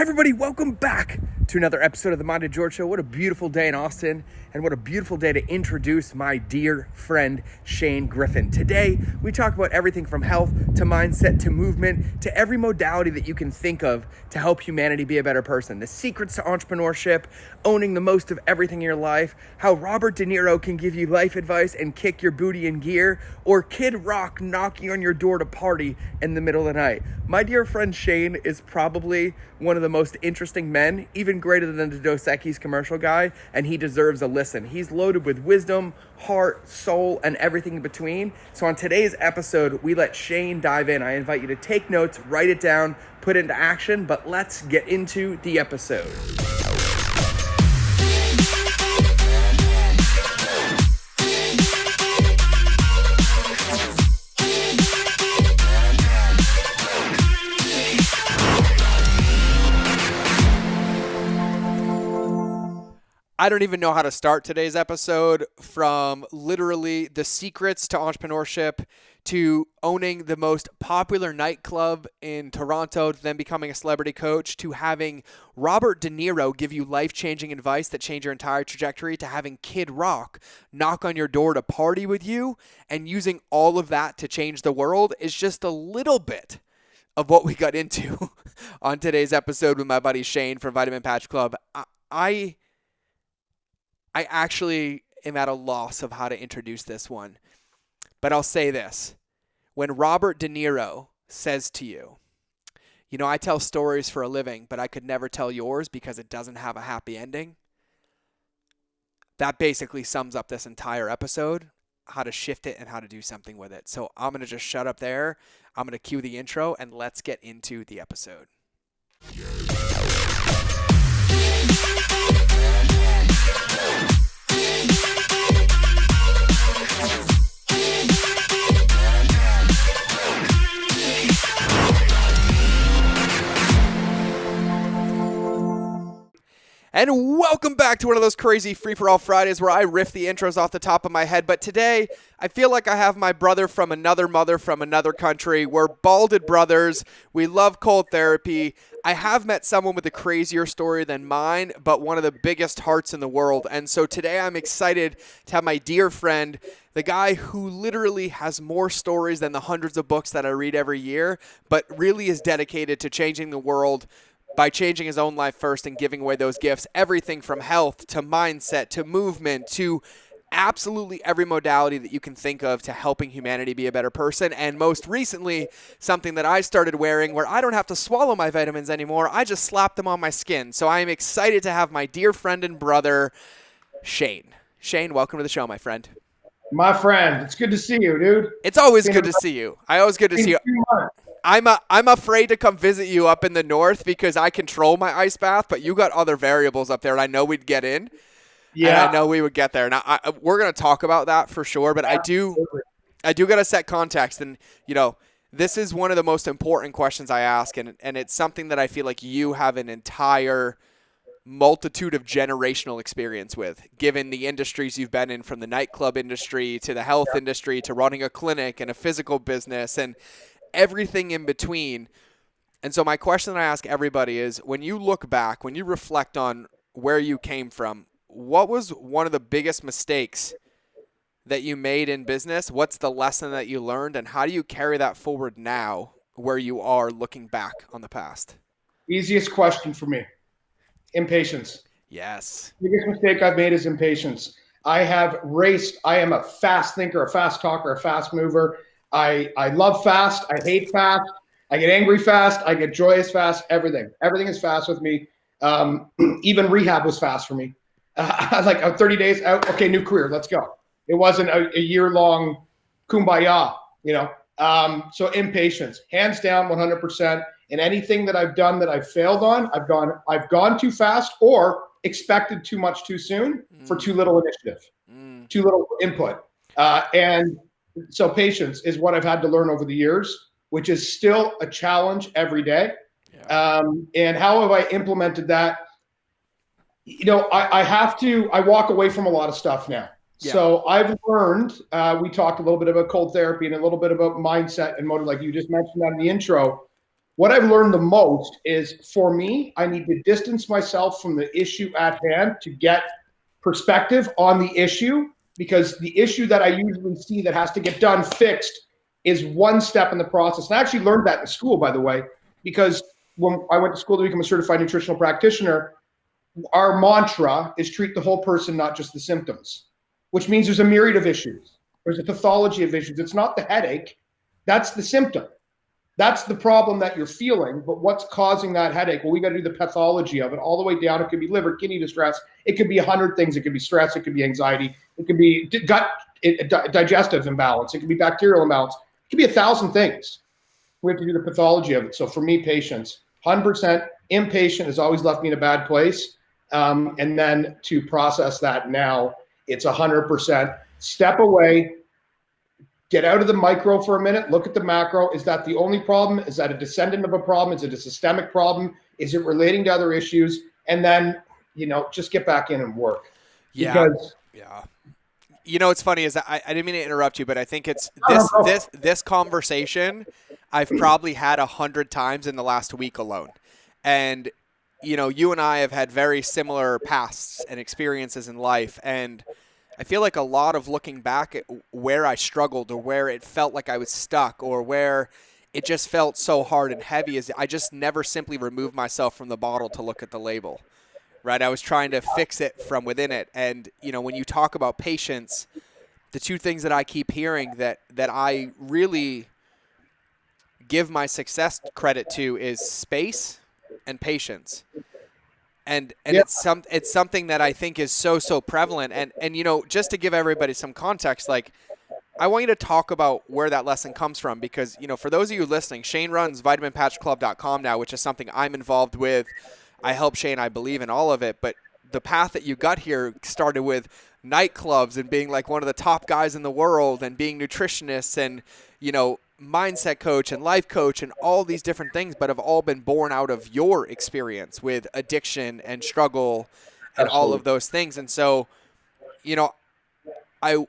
Everybody, welcome back to another episode of the Mind of George Show. What a beautiful day in Austin, and what a beautiful day to introduce my dear friend, Shane Griffin. Today, we talk about everything from health to mindset to movement to every modality that you can think of to help humanity be a better person. The secrets to entrepreneurship, owning the most of everything in your life, how Rober DeNiro can give you life advice and kick your booty in gear, or Kid Rock knocking on your door to party in the middle of the night. My dear friend Shane is probably one of the most interesting men, even greater than the Dos Equis commercial guy, and he deserves a listen. He's loaded with wisdom, heart, soul, and everything in between. So on today's episode, we let Shane dive in. I invite you to take notes, write it down, put it into action, but let's get into the episode. I don't even know how to start today's episode, from literally the secrets to entrepreneurship to owning the most popular nightclub in Toronto, to then becoming a celebrity coach, to having Rober DeNiro give you life-changing advice that changed your entire trajectory, to having Kid Rock knock on your door to party with you, and using all of that to change the world is just a little bit of what we got into on today's episode with my buddy Shane from Vitamin Patch Club. I actually am at a loss of how to introduce this one. But I'll say this. When Rober DeNiro says to you, you know, I tell stories for a living, but I could never tell yours because it doesn't have a happy ending. That basically sums up this entire episode, how to shift it and how to do something with it. So I'm going to just shut up there. I'm going to cue the intro and let's get into the episode. And welcome back to one of those crazy free-for-all Fridays where I riff the intros off the top of my head. But today, I feel like I have my brother from another mother from another country. We're balded brothers. We love cold therapy. I have met someone with a crazier story than mine, but one of the biggest hearts in the world. And so today I'm excited to have my dear friend, the guy who literally has more stories than the hundreds of books that I read every year, but really is dedicated to changing the world by changing his own life first and giving away those gifts. Everything from health to mindset to movement to absolutely every modality that you can think of to helping humanity be a better person. And most recently, something that I started wearing where I don't have to swallow my vitamins anymore. I just slap them on my skin. So I am excited to have my dear friend and brother, Shane. Shane, welcome to the show, my friend. My friend, it's good to see you, dude. It's always good to see you. I always good to see you. I'm afraid to come visit you up in the north because I control my ice bath, but you got other variables up there, and I know we'd get in. Yeah, and I know we would get there. Now we're gonna talk about that for sure, but absolutely. I do gotta set context, and you know, this is one of the most important questions I ask, and it's something that I feel like you have an entire multitude of generational experience with, given the industries you've been in, from the nightclub industry to the health industry to running a clinic and a physical business and everything in between. And so my question that I ask everybody is, when you look back, when you reflect on where you came from, what was one of the biggest mistakes that you made in business? What's the lesson that you learned, and how do you carry that forward now where you are looking back on the past? Easiest question for me. Impatience. Yes. The biggest mistake I've made is impatience. I am a fast thinker, a fast talker, a fast mover. I love fast. I hate fast. I get angry fast. I get joyous fast. Everything is fast with me. Even rehab was fast for me. Like 30 days out. Okay, new career. Let's go. It wasn't a year-long kumbaya, you know. So impatience, hands down, 100%. And anything that I've done that I've failed on, I've gone too fast or expected too much too soon for too little initiative, too little input. And so patience is what I've had to learn over the years, which is still a challenge every day. Yeah. And how have I implemented that? You know, I walk away from a lot of stuff now. Yeah. So I've learned, we talked a little bit about cold therapy and a little bit about mindset and motive, like you just mentioned that in the intro. What I've learned the most is, for me, I need to distance myself from the issue at hand to get perspective on the issue, because the issue that I usually see that has to get done, fixed, is one step in the process. And I actually learned that in school, by the way, because when I went to school to become a certified nutritional practitioner, our mantra is treat the whole person, not just the symptoms, which means there's a myriad of issues. There's a pathology of issues. It's not the headache. That's the symptom. That's the problem that you're feeling, but what's causing that headache? Well, we got to do the pathology of it all the way down. It could be liver, kidney distress. It could be 100 things. It could be stress. It could be anxiety. It could be gut, digestive imbalance. It could be bacterial imbalance. It could be 1,000 things. We have to do the pathology of it. So for me, patience, 100%. Impatient has always left me in a bad place. And then to process that now, it's 100%. Step away. Get out of the micro for a minute, look at the macro. Is that the only problem? Is that a descendant of a problem? Is it a systemic problem? Is it relating to other issues? And then, just get back in and work. Yeah. It's funny is that I didn't mean to interrupt you, but I think it's this conversation I've probably had 100 times in the last week alone. And, you and I have had very similar pasts and experiences in life. And I feel like a lot of looking back at where I struggled, or where it felt like I was stuck, or where it just felt so hard and heavy, is I just never simply removed myself from the bottle to look at the label, right? I was trying to fix it from within it. And, when you talk about patience, the two things that I keep hearing that I really give my success credit to is space and patience. And it's something that I think is so prevalent. And just to give everybody some context, like, I want you to talk about where that lesson comes from, because, for those of you listening, Shane runs vitaminpatchclub.com now, which is something I'm involved with. I help Shane, I believe in all of it. But the path that you got here started with nightclubs and being like one of the top guys in the world, and being nutritionists and, mindset coach and life coach and all these different things, but have all been born out of your experience with addiction and struggle and all of those things. And so,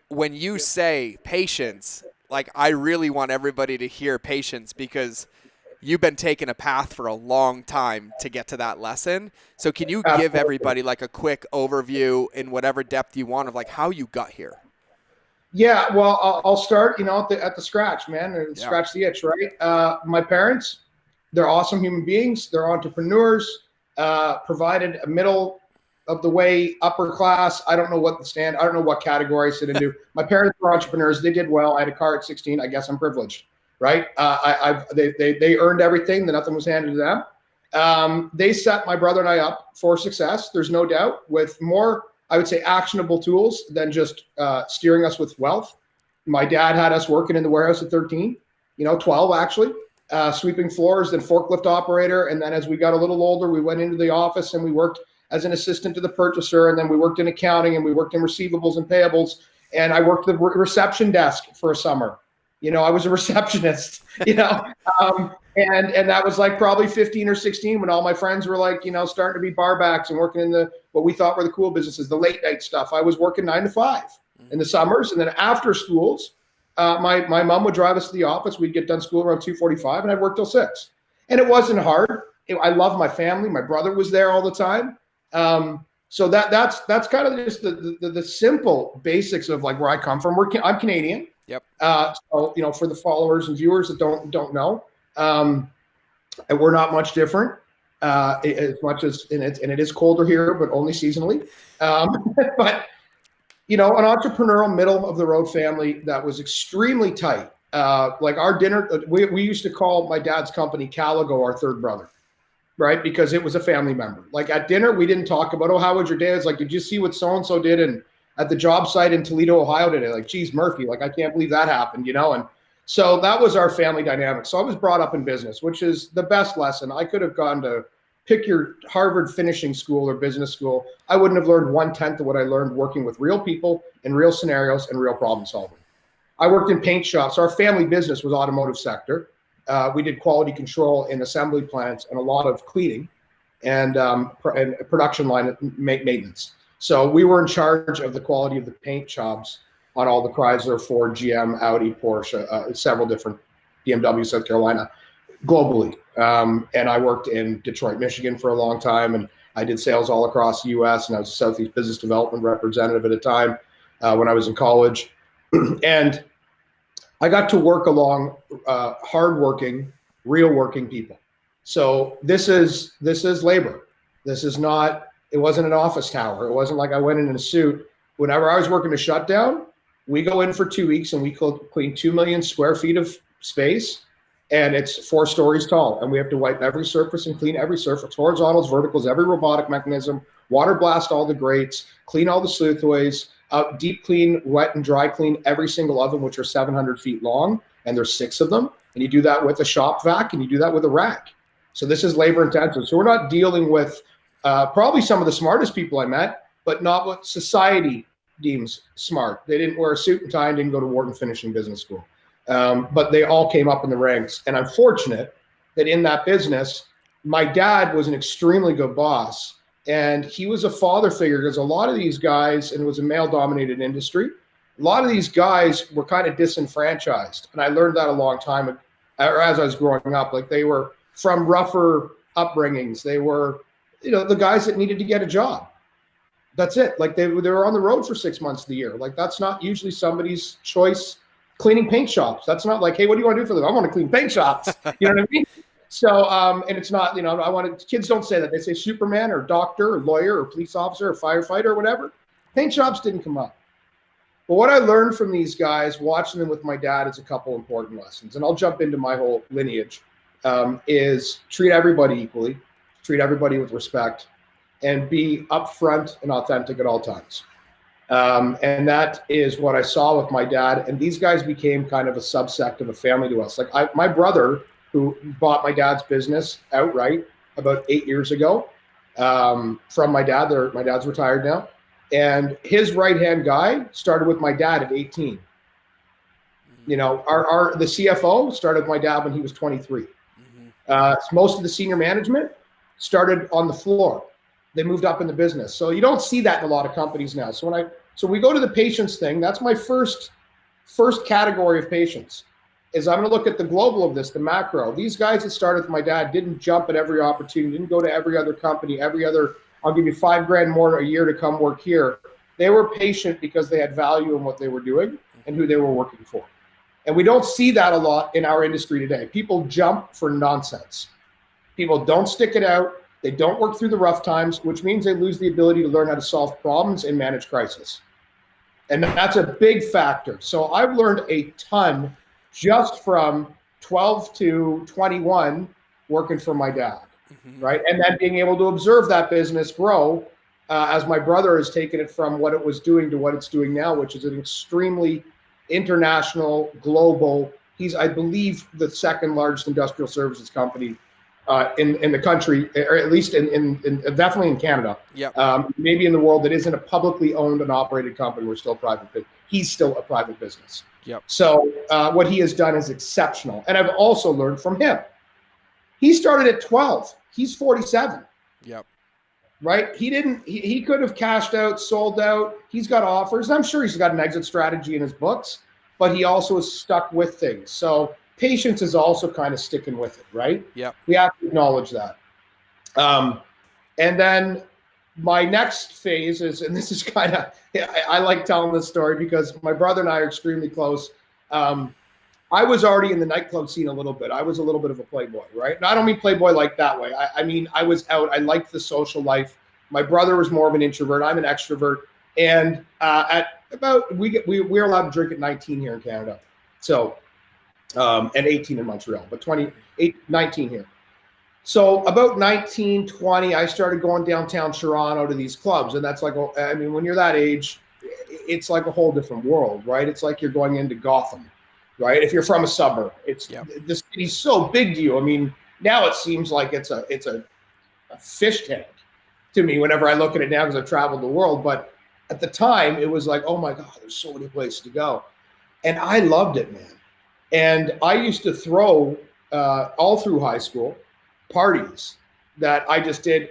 when you say patience, like, I really want everybody to hear patience, because you've been taking a path for a long time to get to that lesson. So can you give everybody like a quick overview in whatever depth you want of like how you got here? Yeah, well, I'll start, at the scratch, man. Scratch the itch, right? My parents, they're awesome human beings. They're entrepreneurs, provided a middle of the way, upper class. I don't know what category I sit into. My parents were entrepreneurs. They did well. I had a car at 16. I guess I'm privileged, right? They earned everything. Nothing was handed to them. They set my brother and I up for success. There's no doubt, with more, I would say, actionable tools than just steering us with wealth. My dad had us working in the warehouse at 13, 12 actually, sweeping floors, then forklift operator. And then as we got a little older, we went into the office and we worked as an assistant to the purchaser. And then we worked in accounting, and we worked in receivables and payables. And I worked the reception desk for a summer. I was a receptionist, and that was like probably 15 or 16 when all my friends were like, starting to be barbacks and working in what we thought were the cool businesses, the late night stuff. I was working 9 to 5 in the summers. And then after schools, my mom would drive us to the office. We'd get done school around 2:45, and I'd work till 6. And it wasn't hard. I love my family. My brother was there all the time. So that's kind of just the simple basics of like where I come from. I'm Canadian. Yep. So, for the followers and viewers that don't know, we're not much different, as much as, and it is colder here, but only seasonally. But, an entrepreneurial middle of the road family that was extremely tight. Like our dinner, we used to call my dad's company Caligo our third brother, right? Because it was a family member. Like at dinner, we didn't talk about, how was your day? It's like, did you see what so-and-so did at the job site in Toledo, Ohio today? Like, geez, Murphy, like, I can't believe that happened, And so that was our family dynamic. So I was brought up in business, which is the best lesson. I could have gone to pick your Harvard finishing school or business school. I wouldn't have learned 1/10 of what I learned working with real people in real scenarios and real problem solving. I worked in paint shops. Our family business was automotive sector. We did quality control in assembly plants and a lot of cleaning and production line maintenance. So we were in charge of the quality of the paint jobs on all the Chrysler, Ford, GM, Audi, Porsche, several different BMW, South Carolina. globally. And I worked in Detroit, Michigan for a long time, and I did sales all across the U.S., and I was a Southeast Business Development representative at a time when I was in college. And I got to work along hardworking, real working people. So this is labor. This is not, it wasn't an office tower. It wasn't like I went in a suit. Whenever I was working a shutdown, we go in for 2 weeks and we clean 2 million square feet of space, and it's 4 stories tall. And we have to wipe every surface and clean every surface, horizontals, verticals, every robotic mechanism, water blast all the grates, clean all the sleuthways, deep clean, wet and dry clean every single oven, which are 700 feet long, and there's 6 of them. And you do that with a shop vac, and you do that with a rack. So this is labor intensive. So we're not dealing with probably some of the smartest people I met, but not what society deems smart. They didn't wear a suit and tie and didn't go to Wharton Finishing Business School. But they all came up in the ranks. And I'm fortunate that in that business, my dad was an extremely good boss. And he was a father figure, because a lot of these guys, and it was a male-dominated industry, a lot of these guys were kind of disenfranchised. And I learned that a long time, or as I was growing up. Like, they were from rougher upbringings. They were, the guys that needed to get a job. That's it. Like, they were on the road for 6 months of the year. Like, that's not usually somebody's choice. Cleaning paint shops. That's not like, hey, what do you want to do for them? I want to clean paint shops. You know what I mean? So, and it's not, kids don't say that. They say Superman or doctor or lawyer or police officer or firefighter or whatever. Paint shops didn't come up. But what I learned from these guys, watching them with my dad, is a couple important lessons. And I'll jump into my whole lineage, is treat everybody equally, treat everybody with respect, and be upfront and authentic at all times. And that is what I saw with my dad. And these guys became kind of a subsect of a family to us. Like, my brother, who bought my dad's business outright about 8 years ago, from my dad. My dad's retired now. And his right-hand guy started with my dad at 18. The CFO started with my dad when he was 23. Most of the senior management started on the floor. They moved up in the business. So you don't see that in a lot of companies now. So we go to the patience thing. That's my first category of patience. Is I'm going to look at the global of this, the macro. These guys that started with my dad didn't jump at every opportunity, didn't go to every other company, I'll give you $5,000 more a year to come work here. They were patient because they had value in what they were doing and who they were working for. And we don't see that a lot in our industry today. People jump for nonsense. People don't stick it out. They don't work through the rough times, which means they lose the ability to learn how to solve problems and manage crisis. And that's a big factor. So I've learned a ton just from 12 to 21 working for my dad, right? And then being able to observe that business grow as my brother has taken it from what it was doing to what it's doing now, which is an extremely international, global. He's, I believe, the second largest industrial services company in the country, or at least in definitely in Canada. Maybe in the world that isn't a publicly owned and operated company. We're still private. He's still a private business. So what he has done is exceptional. And I've also learned from him. He started at 12. He's 47. Right? He could have cashed out, sold out. He's got offers. I'm sure he's got an exit strategy in his books, but he also is stuck with things. So patience is also kind of sticking with it, right? We have to acknowledge that. And then my next phase is, and this is kind of, I like telling this story because my brother and I are extremely close. I was already in the nightclub scene a little bit. I was a little bit of a playboy, right? And I don't mean playboy like that way. I mean, I was out. I liked the social life. My brother was more of an introvert. I'm an extrovert. And at about, we're allowed to drink at 19 here in Canada. So, and 18 in Montreal, but 19 here. So about 19, 20, I started going downtown Toronto to these clubs. And that's like, I mean, when you're that age, it's like a whole different world, right? It's like you're going into Gotham, right? If you're from a suburb, the city's so big to you. I mean, now it seems like it's a fish tank to me whenever I look at it now because I've traveled the world. But at the time, it was like, oh my God, there's so many places to go. And I loved it, man. And I used to throw, all through high school, parties that I just did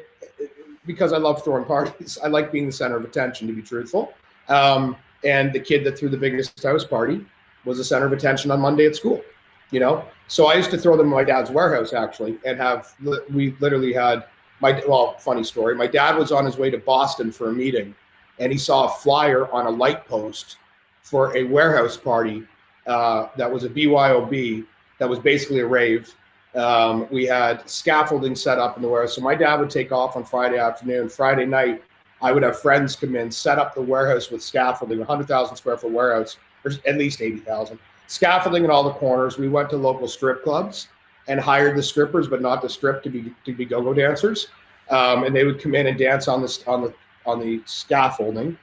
because I love throwing parties. I like being the center of attention, to be truthful. And the kid that threw the biggest house party was the center of attention on Monday at school. you know? So I used to throw them in my dad's warehouse actually, and we literally had funny story. My dad was on his way to Boston for a meeting, and he saw a flyer on a light post for a warehouse party that was a BYOB, that was basically a rave. We had scaffolding set up in the warehouse. So my dad would take off on Friday afternoon. Friday night, I would have friends come in, set up the warehouse with scaffolding, 100,000 square foot warehouse, or at least 80,000. Scaffolding in all the corners. We went to local strip clubs and hired the strippers, but not to strip, to be go-go dancers. And they would come in and dance on the scaffolding.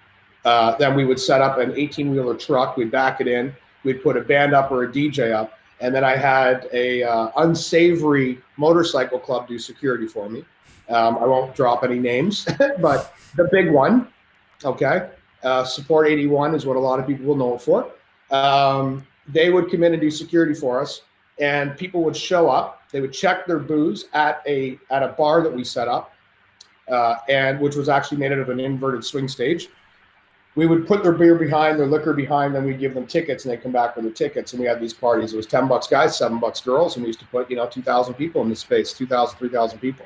Then we would set up an 18-wheeler truck. We'd back it in. We'd put a band up or a DJ up. And then I had a unsavory motorcycle club do security for me. I won't drop any names, but the big one, okay, Support 81 is what a lot of people will know it for. They would come in and do security for us, and people would show up. They would check their booze at a bar that we set up, and which was actually made out of an inverted swing stage. We would put their beer behind, their liquor behind, then we'd give them tickets, and they'd come back with their tickets. And we had these parties. It was $10 guys, $7 girls, and we used to put 2,000 people in this space, 2,000, 3,000 people.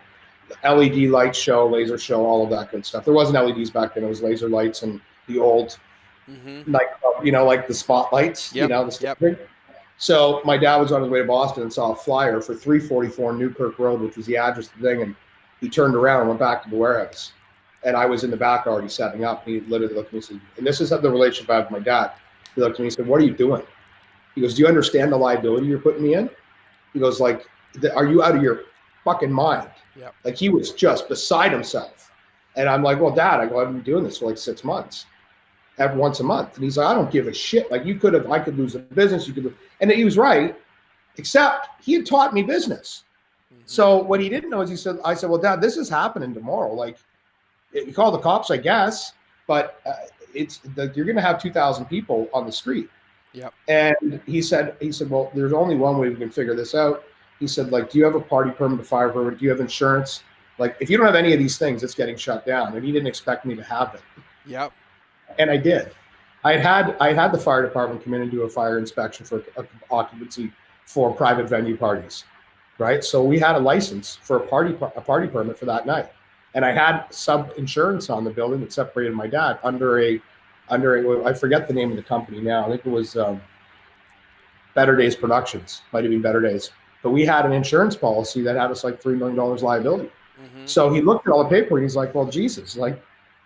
The LED light show, laser show, all of that good stuff. There wasn't LEDs back then. It was laser lights and the old nightclub, like the spotlights, the stuff. Yep. So my dad was on his way to Boston and saw a flyer for 344 Newkirk Road, which was the address of the thing, and he turned around and went back to the warehouse. And I was in the back already setting up. And he literally looked at me and said, and this is the relationship I have with my dad. He looked at me and said, "What are you doing?" He goes, "Do you understand the liability you're putting me in?" He goes, "Like, are you out of your fucking mind?" Yep. Like, he was just beside himself. And I'm like, "Well, Dad," I go, "I've been doing this for like 6 months, every once a month." And he's like, "I don't give a shit. Like, I could lose a business. You could," and he was right, except he had taught me business. Mm-hmm. So what he didn't know is I said, "Well, Dad, this is happening tomorrow. Like, you call the cops, I guess, but you're going to have 2,000 people on the street." Yep. And he said, "Well, there's only one way we can figure this out." He said, "Like, do you have a party permit, a fire permit? Do you have insurance? Like, if you don't have any of these things, it's getting shut down." And he didn't expect me to have it. Yep. And I did. I had the fire department come in and do a fire inspection for occupancy for private venue parties, right? So we had a license for a party permit for that night. And I had sub insurance on the building that separated my dad under a, I forget the name of the company now. I think it was Better Days Productions, might have been Better Days. But we had an insurance policy that had us like $3 million liability. Mm-hmm. So he looked at all the paperwork. He's like, "Well, Jesus, like,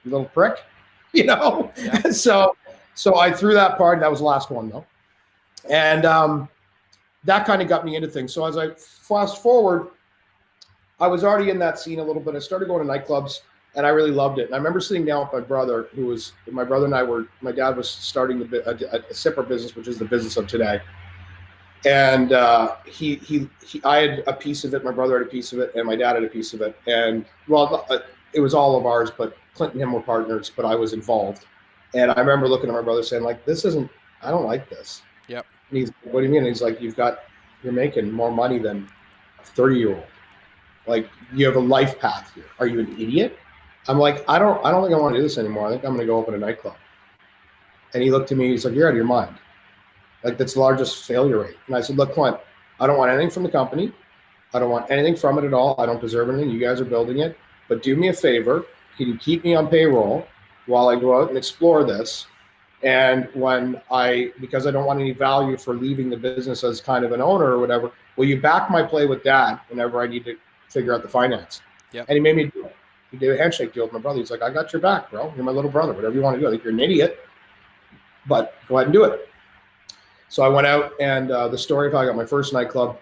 you little prick," Yeah. So I threw that party. That was the last one though. And that kind of got me into things. So as I fast forward, I was already in that scene a little bit. I started going to nightclubs, and I really loved it. And I remember sitting down with my brother, my dad was starting a sipper business, which is the business of today. And I had a piece of it, my brother had a piece of it, and my dad had a piece of it. And it was all of ours, but Clint and him were partners, but I was involved. And I remember looking at my brother saying, like, I don't like this. Yep. And he's, "What do you mean?" And he's like, "You're making more money than a 30-year-old. Like, you have a life path here. Are you an idiot?" I'm like, I don't think I want to do this anymore. I think I'm going to go open a nightclub." And he looked at me, he's like, "You're out of your mind. Like, that's the largest failure rate." And I said, "Look, Clint, I don't want anything from the company. I don't want anything from it at all. I don't deserve anything. You guys are building it. But do me a favor. Can you keep me on payroll while I go out and explore this? And because I don't want any value for leaving the business as kind of an owner or whatever, will you back my play with Dad whenever I need to figure out the finance?" Yep. And he made me do it. He did a handshake deal with my brother. He's like, "I got your back, bro. You're my little brother. Whatever you want to do. I think you're an idiot, but go ahead and do it." So I went out, and the story of how I got my first nightclub,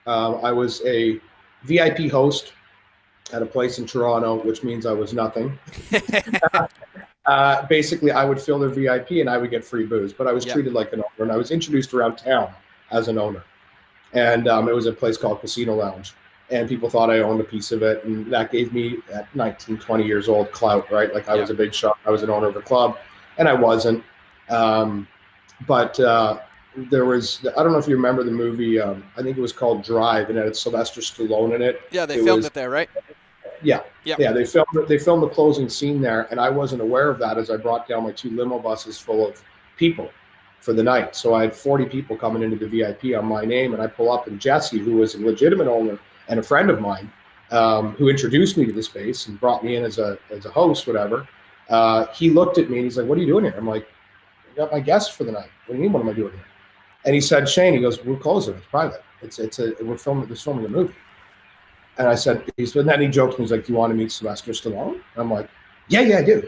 I was a VIP host at a place in Toronto, which means I was nothing. Basically, I would fill their VIP and I would get free booze, but I was treated like an owner, and I was introduced around town as an owner. And it was a place called Casino Lounge, and people thought I owned a piece of it, and that gave me, at 19, 20 years old, clout, right? Like, I was a big shot. I was an owner of a club, and I wasn't. But there was, I don't know if you remember the movie, I think it was called Drive, and it had Sylvester Stallone in it. Yeah, they filmed it there, right? Yeah. They filmed the closing scene there, and I wasn't aware of that as I brought down my 2 limo buses full of people for the night. So I had 40 people coming into the VIP on my name, and I pull up, and Jesse, who was a legitimate owner and a friend of mine, who introduced me to the space and brought me in as a host, whatever. He looked at me and he's like, "What are you doing here?" I'm like, "I got my guests for the night." "What do you mean? What am I doing here?" And he said, "Shane," he goes, "We're closing. It's private. We're filming a movie." And I said, and then he joked me, he's like, "Do you want to meet Sylvester Stallone?" I'm like, yeah, I do.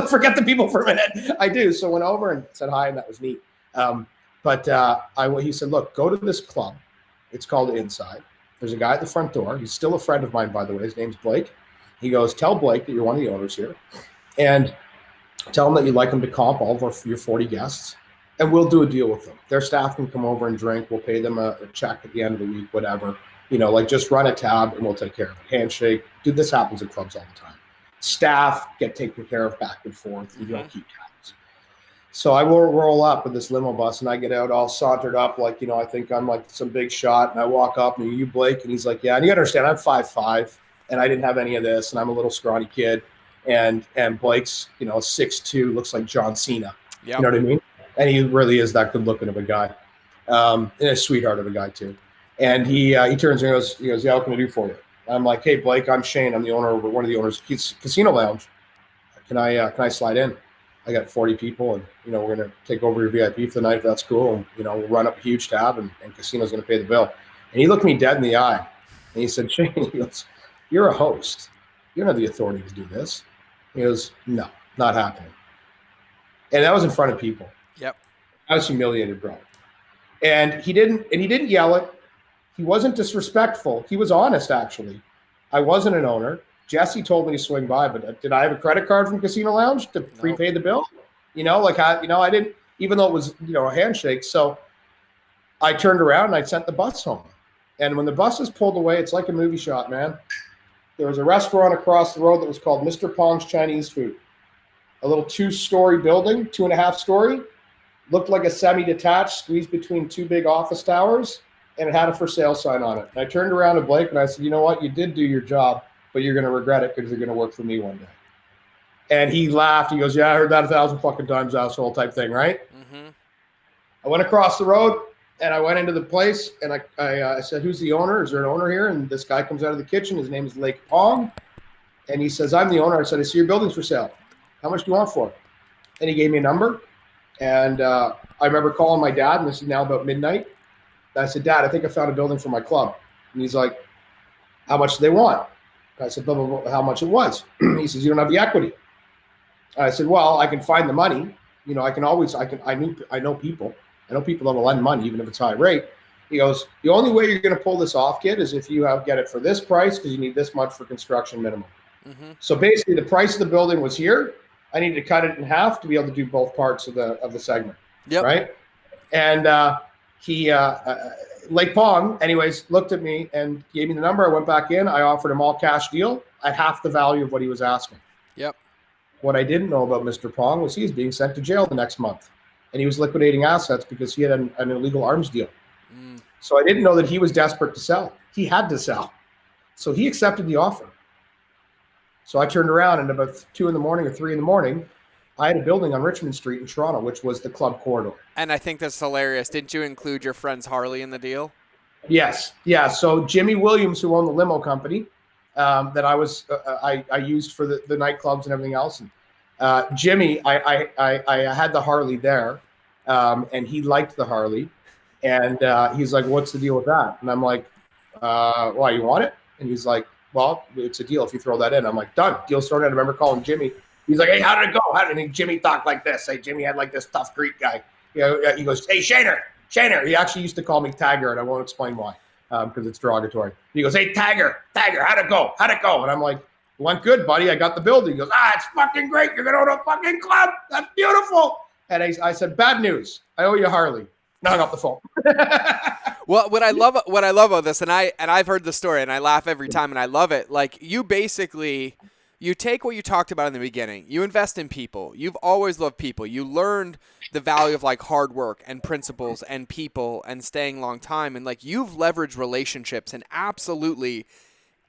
Forget the people for a minute. I do. So I went over and said hi, and that was neat. He said, "Look, go to this club. It's called Inside. There's a guy at the front door. He's still a friend of mine, by the way. His name's Blake." He goes, "Tell Blake that you're one of the owners here, and tell him that you'd like him to comp all of your 40 guests, and we'll do a deal with them. Their staff can come over and drink. We'll pay them a check at the end of the week, whatever. Just run a tab and we'll take care of it. Handshake." Dude, this happens at clubs all the time. Staff get taken care of back and forth. You don't keep tabs. So I will roll up with this limo bus, and I get out all sauntered up like, I think I'm like some big shot. And I walk up, and "You Blake?" And he's like, "Yeah." And you understand, I'm 5'5", and I didn't have any of this, and I'm a little scrawny kid. And Blake's, 6'2", looks like John Cena. Yep. You know what I mean? And he really is that good looking of a guy, and a sweetheart of a guy too. And he turns and he goes, "Yeah, what can I do for you?" I'm like, "Hey, Blake, I'm Shane. I'm the owner of one of the owners of Casino Lounge. Can I slide in? I got 40 people, and we're gonna take over your VIP for the night if that's cool. And we'll run up a huge tab, and Casino's gonna pay the bill." And he looked me dead in the eye, and he said, "Shane," he goes, "you're a host. You don't have the authority to do this." He goes, "No, not happening." And that was in front of people. Yep. I was humiliated, bro. And he didn't yell it. He wasn't disrespectful. He was honest, actually. I wasn't an owner. Jesse told me to swing by, but did I have a credit card from Casino Lounge to prepay the bill? I didn't, even though it was, a handshake. So I turned around and I sent the bus home. And when the bus is pulled away, it's like a movie shot, man. There was a restaurant across the road that was called Mr. Pong's Chinese Food. A little 2-story building, 2.5-story, looked like a semi-detached, squeezed between 2 big office towers, and it had a for sale sign on it. And I turned around to Blake and I said, "You know what? You did do your job, but you're going to regret it because you're going to work for me one day." And he laughed. He goes, "Yeah, I heard that 1,000 fucking times, asshole," type thing, right? Mm-hmm. I went across the road and I went into the place and I said, "Who's the owner? Is there an owner here?" And this guy comes out of the kitchen. His name is Lake Pong. And he says, "I'm the owner." I said, "I see your building's for sale. How much do you want for it?" And he gave me a number. And I remember calling my dad, and this is now about midnight. And I said, "Dad, I think I found a building for my club." And he's like, "How much do they want?" I said, "Blah, blah, blah," how much it was. He says, "You don't have the equity." I said, "Well, I can find the money. I know people. I know people that will lend money, even if it's high rate." He goes, "The only way you're going to pull this off, kid, is if you get it for this price, because you need this much for construction minimum." Mm-hmm. So basically, the price of the building was here. I needed to cut it in half to be able to do both parts of the segment. Yep. Right. And Lake Pong, anyways, looked at me and gave me the number. I went back in. I offered him all cash deal at half the value of what he was asking. Yep. What I didn't know about Mr. Pong was he was being sent to jail the next month, and he was liquidating assets because he had an illegal arms deal. Mm. So I didn't know that he was desperate to sell. He had to sell. So he accepted the offer. So I turned around, and about 2 in the morning or 3 in the morning, I had a building on Richmond Street in Toronto, which was the club corridor. And I think that's hilarious. Didn't you include your friend's Harley in the deal? Yes. Yeah. So Jimmy Williams, who owned the limo company that I used for the nightclubs and everything else. And Jimmy, I had the Harley there, and he liked the Harley. And he's like, "What's the deal with that?" And I'm like, "Why, you want it?" And he's like, "Well, it's a deal if you throw that in." I'm like, "Done. Deal started." I remember calling Jimmy. He's like, "Hey, how did it go?" And Jimmy talked like this. Hey, Jimmy had like this tough Greek guy. He goes, "Hey, Shaner. He actually used to call me Tagger, and I won't explain why, because it's derogatory. He goes, "Hey, Tagger, how'd it go? And I'm like, "Went good, buddy. I got the building." He goes, "It's fucking great. You're going to own a fucking club. That's beautiful." And I said, "Bad news. I owe you a Harley." And I hung up the phone. Well, what I love about this, and I've heard the story, and I laugh every time, and I love it. Like, you basically, you take what you talked about in the beginning. You invest in people. You've always loved people. You learned the value of like hard work and principles and people and staying long time, and like you've leveraged relationships and absolutely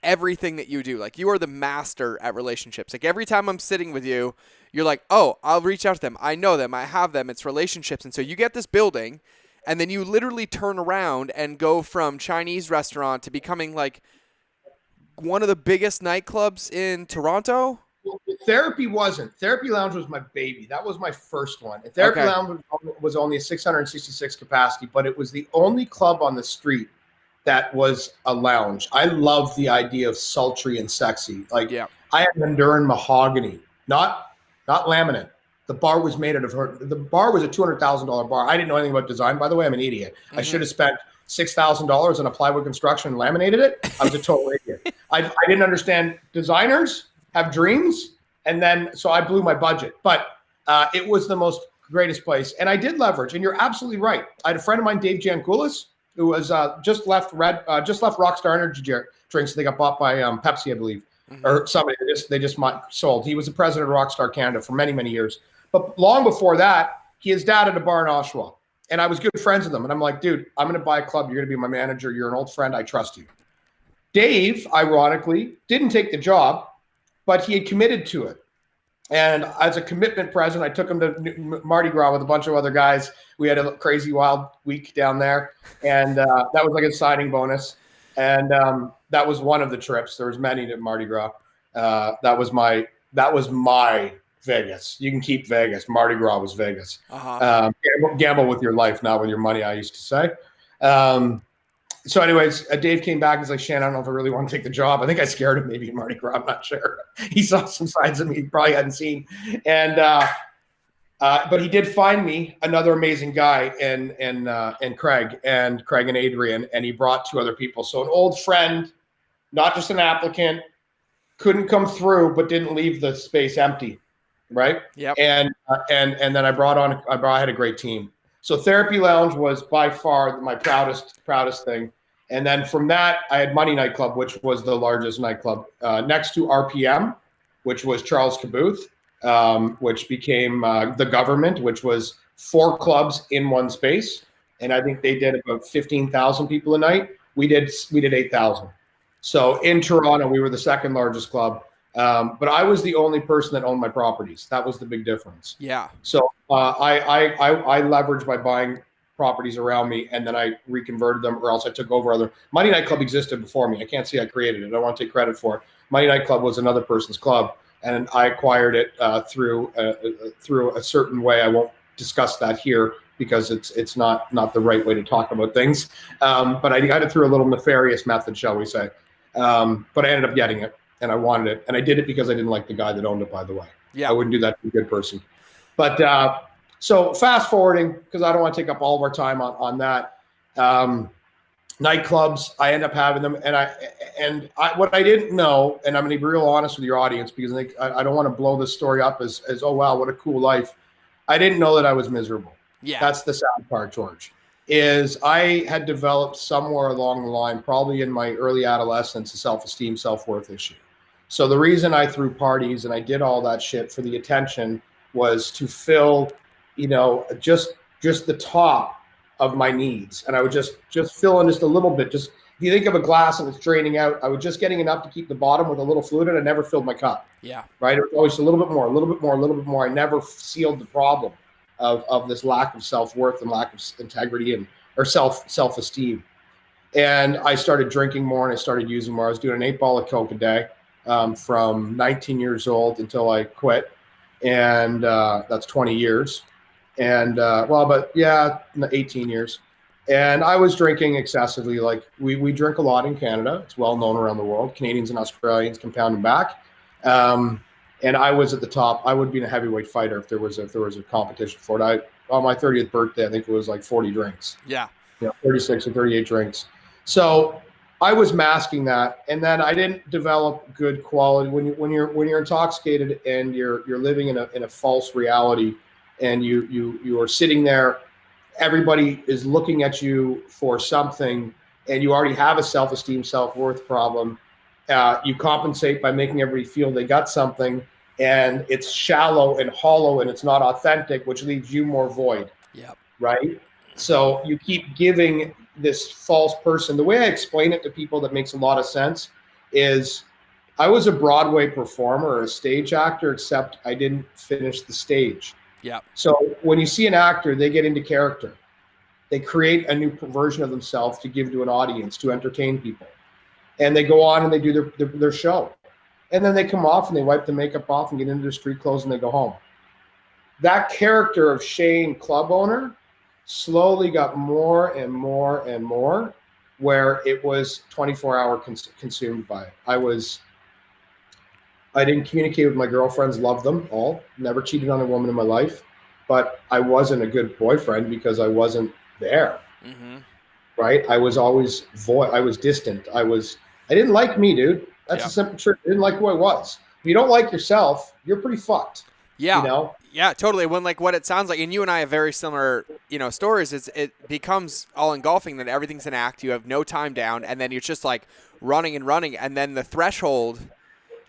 everything that you do. Like, you are the master at relationships. Like, every time I'm sitting with you, you're like, oh, I'll reach out to them. I know them. I have them. It's relationships. And so you get this building, and then you literally turn around and go from Chinese restaurant to becoming like one of the biggest nightclubs in Toronto. Therapy wasn't. Therapy Lounge was my baby. That was my first one. And Therapy Lounge was only a 666 capacity, but it was the only club on the street that was a lounge. I love the idea of sultry and sexy. Like, I had Honduran mahogany, not laminate. The bar was made out of her. The bar was a $200,000 bar. I didn't know anything about design, by the way. I'm an idiot. I should have spent $6,000 on a plywood construction and laminated it. I was a total idiot. I didn't understand designers have dreams, and then so I blew my budget. But it was the most greatest place, and I did leverage. And you're absolutely right. I had a friend of mine, Dave Jankoulis, who was just left Rockstar Energy drinks. They got bought by Pepsi, I believe, or somebody. They just sold. He was the president of Rockstar Canada for many, many years. But long before that, his dad had a bar in Oshawa, and I was good friends with him. And I'm like, dude, I'm going to buy a club. You're going to be my manager. You're an old friend. I trust you. Dave, ironically, didn't take the job, but he had committed to it. And as a commitment present, I took him to Mardi Gras with a bunch of other guys. We had a crazy wild week down there, and that was like a signing bonus. And that was one of the trips. There was many to Mardi Gras. That was my Vegas. You can keep Vegas. Mardi Gras was Vegas. Gamble with your life, not with your money, I used to say. So anyways, Dave came back and was like, Shane, I don't know if I really want to take the job. I think I scared him maybe in Mardi Gras. I'm not sure. He saw some sides of me he probably hadn't seen. And but he did find me another amazing guy in Craig and Adrian, and he brought two other people. So an old friend, not just an applicant, couldn't come through, but didn't leave the space empty. Right. Yep. And then I had a great team. So Therapy Lounge was by far my proudest thing. And then from that, I had Money Nightclub, which was the largest nightclub next to RPM, which was Charles Caboth, which became the Government, which was 4 clubs in one space. And I think they did about 15,000 people a night. We did 8,000. So in Toronto, we were the second largest club. But I was the only person that owned my properties. That was the big difference. Yeah. So I leveraged by buying properties around me, and then I reconverted them, or else I took over other. Money Nightclub existed before me. I can't say I created it. I don't want to take credit for it. Money Nightclub was another person's club, and I acquired it through a certain way. I won't discuss that here because it's not the right way to talk about things. But I got it through a little nefarious method, shall we say. But I ended up getting it, and I wanted it. And I did it because I didn't like the guy that owned it, by the way. Yeah. I wouldn't do that to a good person. But so fast forwarding, because I don't want to take up all of our time on that. Nightclubs, I end up having them. And what I didn't know, and I'm going to be real honest with your audience, because I don't want to blow this story up as, oh, wow, what a cool life. I didn't know that I was miserable. Yeah. That's the sad part, George, is I had developed somewhere along the line, probably in my early adolescence, a self-esteem, self-worth issue. So the reason I threw parties and I did all that shit for the attention was to fill, just the top of my needs. And I would just fill in just a little bit. Just if you think of a glass and it's draining out, I was just getting enough to keep the bottom with a little fluid, and I never filled my cup. Yeah. Right. It was always a little bit more, a little bit more, a little bit more. I never sealed the problem of this lack of self-worth and lack of integrity or self-esteem. And I started drinking more and I started using more. I was doing an 8-ball of Coke a day from 19 years old until I quit. And that's 20 years. And 18 years. And I was drinking excessively. Like we drink a lot in Canada. It's well known around the world. Canadians and Australians compounding back. And I was at the top. I would be a heavyweight fighter if there was a competition for it. On my 30th birthday, I think it was like 40 drinks. Yeah. 36 or 38 drinks. So I was masking that, and then I didn't develop good quality. When you're intoxicated and you're living in a false reality, and you are sitting there, everybody is looking at you for something, and you already have a self-esteem, self-worth problem. You compensate by making everybody feel they got something, and it's shallow and hollow, and it's not authentic, which leaves you more void. Yep. Right? So you keep giving this false person. The way I explain it to people that makes a lot of sense is I was a Broadway performer or a stage actor, except I didn't finish the stage. Yeah. So when you see an actor, they get into character. They create a new version of themselves to give to an audience, to entertain people. And they go on and they do their show. And then they come off and they wipe the makeup off and get into their street clothes and they go home. That character of Shane, club owner, slowly got more and more and more, where it was 24-hour consumed by it. I didn't communicate with my girlfriends, loved them all, never cheated on a woman in my life, but I wasn't a good boyfriend because I wasn't there. Mm-hmm. Right? I was always I was distant. I didn't like me, dude. That's a simple truth. I didn't like who I was. If you don't like yourself, you're pretty fucked. Yeah. You know? Yeah, totally. When like what it sounds like, and you and I have very similar, stories, is it becomes all engulfing that everything's an act. You have no time down, and then you're just like running, and then the threshold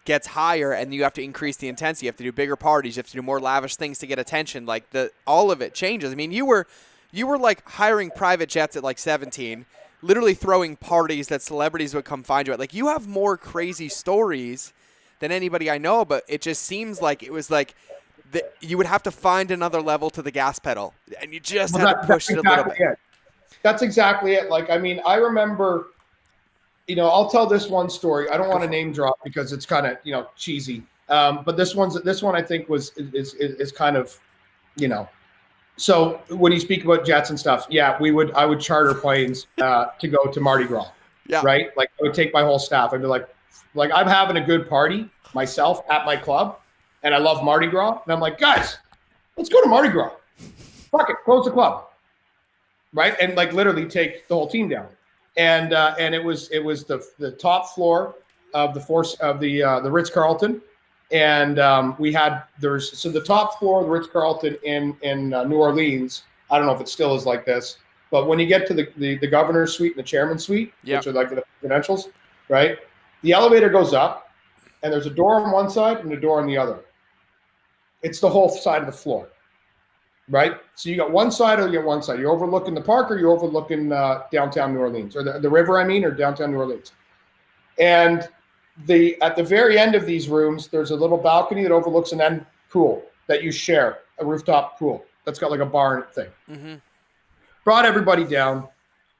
gets higher, and you have to increase the intensity. You have to do bigger parties. You have to do more lavish things to get attention. Like all of it changes. I mean, you were like hiring private jets at like 17, literally throwing parties that celebrities would come find you at. Like, you have more crazy stories than anybody I know, but it just seems like it was like you would have to find another level to the gas pedal, and you just had to push it a little bit. That's exactly it. Like, I mean, I remember, I'll tell this one story. I don't want to name drop because it's kind of, cheesy. But this one I think is kind of, So when you speak about jets and stuff, I would charter planes to go to Mardi Gras. Yeah. Right. Like, I would take my whole staff. I'd be like I'm having a good party myself at my club, and I love Mardi Gras. And I'm like, guys, let's go to Mardi Gras. Fuck it, close the club. Right. And like literally take the whole team down. And it was the top floor of the Ritz-Carlton. And we had the top floor of the Ritz-Carlton in New Orleans. I don't know if it still is like this, but when you get to the governor's suite and the chairman's suite, which are like the credentials, right? The elevator goes up, and there's a door on one side and a door on the other. It's the whole side of the floor, right? So you got one side, or you get one side. You're overlooking the park, or you're overlooking downtown New Orleans, or the river, or downtown New Orleans. And at the very end of these rooms, there's a little balcony that overlooks an end pool that you share, a rooftop pool that's got like a bar thing. Mm-hmm. Brought everybody down,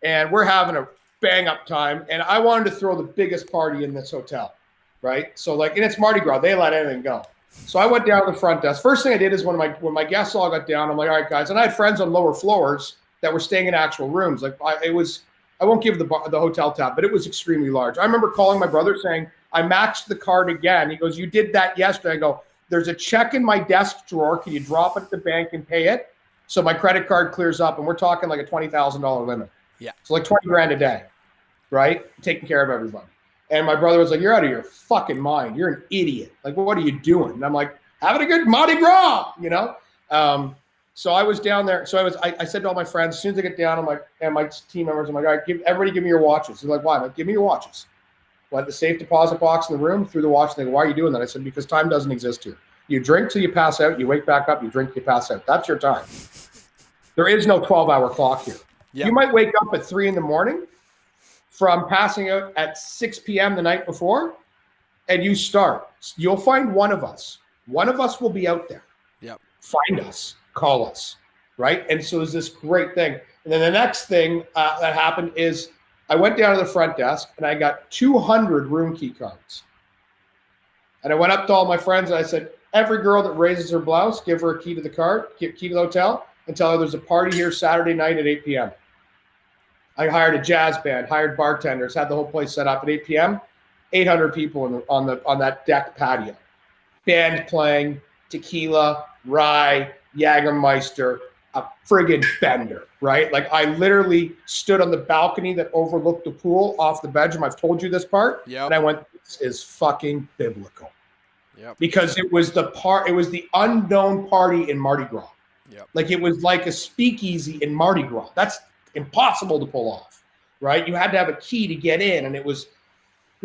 and we're having a bang up time. And I wanted to throw the biggest party in this hotel, right? So and it's Mardi Gras, they let anything go. So I went down to the front desk. First thing I did is when my guests all got down, I'm like, all right, guys. And I had friends on lower floors that were staying in actual rooms. I won't give the hotel tab, but it was extremely large. I remember calling my brother saying, I maxed the card again. He goes, you did that yesterday. I go, there's a check in my desk drawer. Can you drop it at the bank and pay it? So my credit card clears up, and we're talking like a $20,000 limit. Yeah. So like 20 grand a day, right? Taking care of everybody. And my brother was like, you're out of your fucking mind. You're an idiot. Like, what are you doing? And I'm like, having a good Mardi Gras, So I was down there. So I said to all my friends, as soon as I get down, I'm like, and my team members, I'm like, all right, everybody give me your watches. They're like, why? I'm like, give me your watches. Went the safe deposit box in the room, threw the watch. They go, why are you doing that? I said, because time doesn't exist here. You drink till you pass out. You wake back up. You drink, you pass out. That's your time. There is no 12-hour clock here. Yep. You might wake up at 3 a.m. from passing out at 6 p.m. the night before, and you start. You'll find one of us. One of us will be out there. Yep. Find us. Call us. Right? And so there's this great thing. And then the next thing that happened is I went down to the front desk, and I got 200 room key cards. And I went up to all my friends, and I said, every girl that raises her blouse, give her a key to the key to the hotel, and tell her there's a party here Saturday night at 8 p.m. I hired a jazz band, hired bartenders, had the whole place set up at 8 p.m. 800 people on that deck patio. Band playing, tequila, rye, Jägermeister, a friggin' bender, right? Like, I literally stood on the balcony that overlooked the pool off the bedroom. I've told you this part. Yep. And I went, this is fucking biblical. Yep. Because it was the unknown party in Mardi Gras. Yep. Like, it was like a speakeasy in Mardi Gras. That's impossible to pull off, right? You had to have a key to get in, and it was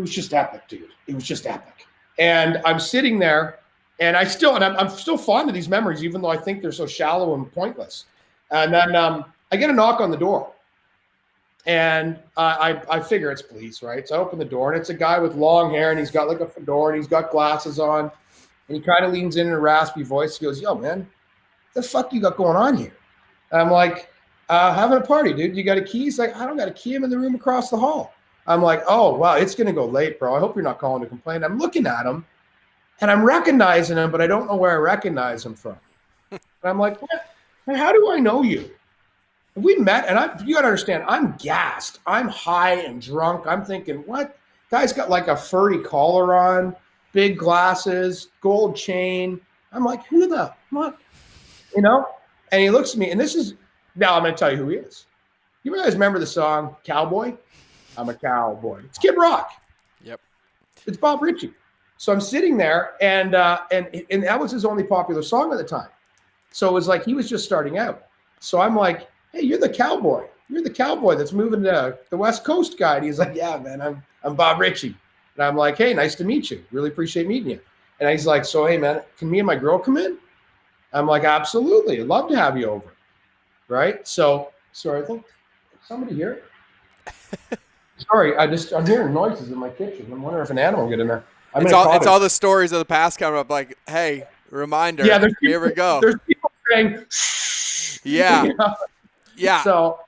just epic, dude. It was just epic. And I'm sitting there, and I'm still fond of these memories, even though I think they're so shallow and pointless. And then I get a knock on the door, And I figure it's police, right? So I open the door, and it's a guy with long hair, and he's got like a fedora, and he's got glasses on, and he kind of leans in a raspy voice. He goes, "Yo, man, what the fuck you got going on here?" And I'm like, "Having a party, dude. You got a key?" He's like, "I don't got a key. I'm in the room across the hall." I'm like, "Oh, wow, it's going to go late, bro. I hope you're not calling to complain." I'm looking at him, and I'm recognizing him, but I don't know where I recognize him from. And I'm like, "What? How do I know you?" We met, and you got to understand, I'm gassed. I'm high and drunk. I'm thinking, what? Guy's got like a furry collar on, big glasses, gold chain. I'm like, who the what? You know? And he looks at me, and now I'm going to tell you who he is. You guys remember the song Cowboy? I'm a cowboy. It's Kid Rock. Yep. It's Bob Ritchie. So I'm sitting there, and that was his only popular song at the time. So it was like he was just starting out. So I'm like, "Hey, you're the cowboy. You're the cowboy that's moving to the West Coast guy." And he's like, "Yeah, man, I'm Bob Ritchie." And I'm like, "Hey, nice to meet you. Really appreciate meeting you." And he's like, "So, hey, man, can me and my girl come in?" I'm like, "Absolutely. I'd love to have you over." Right? So, sorry, I think somebody here. Sorry, I'm hearing noises in my kitchen. I'm wondering if an animal will get in there. It's all the stories of the past coming up. Like, hey, reminder. Yeah, here we go. There's people saying, "Shh." Yeah. You know? Yeah. So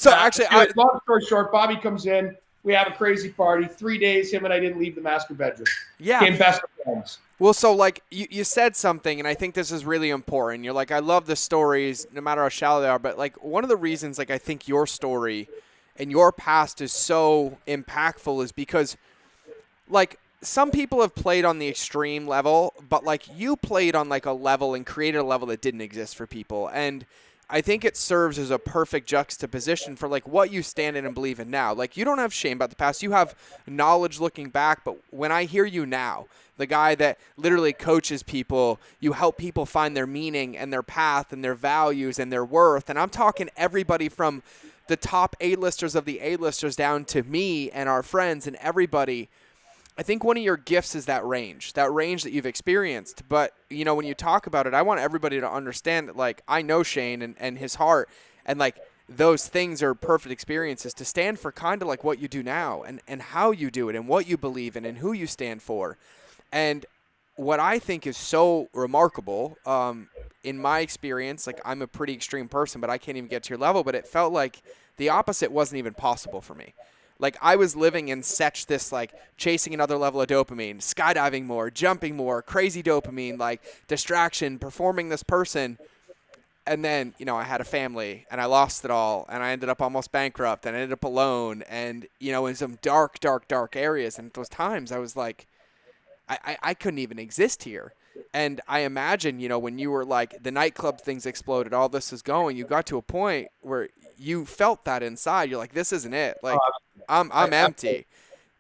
actually, long story short, Bobby comes in. We have a crazy party. 3 days, him and I didn't leave the master bedroom. Yeah. Became best friends. Well, so like you said something, and I think this is really important. You're like, I love the stories, no matter how shallow they are. But like one of the reasons, like I think your story and your past is so impactful is because, like, some people have played on the extreme level, but like you played on like a level and created a level that didn't exist for people. And I think it serves as a perfect juxtaposition for like what you stand in and believe in now. Like you don't have shame about the past. You have knowledge looking back. But when I hear you now, the guy that literally coaches people, you help people find their meaning and their path and their values and their worth. And I'm talking everybody from the top A-listers of the A-listers down to me and our friends and everybody. I think one of your gifts is that range that you've experienced. But, you know, when you talk about it, I want everybody to understand that, like, I know Shane and his heart, and, like, those things are perfect experiences to stand for kind of like what you do now and how you do it and what you believe in and who you stand for. And what I think is so remarkable, in my experience, like, I'm a pretty extreme person, but I can't even get to your level, but it felt like the opposite wasn't even possible for me. Like I was living in such this like chasing another level of dopamine, skydiving more, jumping more, crazy dopamine, like distraction, performing this person. And then, you know, I had a family and I lost it all and I ended up almost bankrupt and I ended up alone and, you know, in some dark areas. And at those times I was like, I couldn't even exist here. And I imagine, you know, when you were like the nightclub things exploded, all this is going, you got to a point where you felt that inside. You're like, this isn't it. Like I'm empty.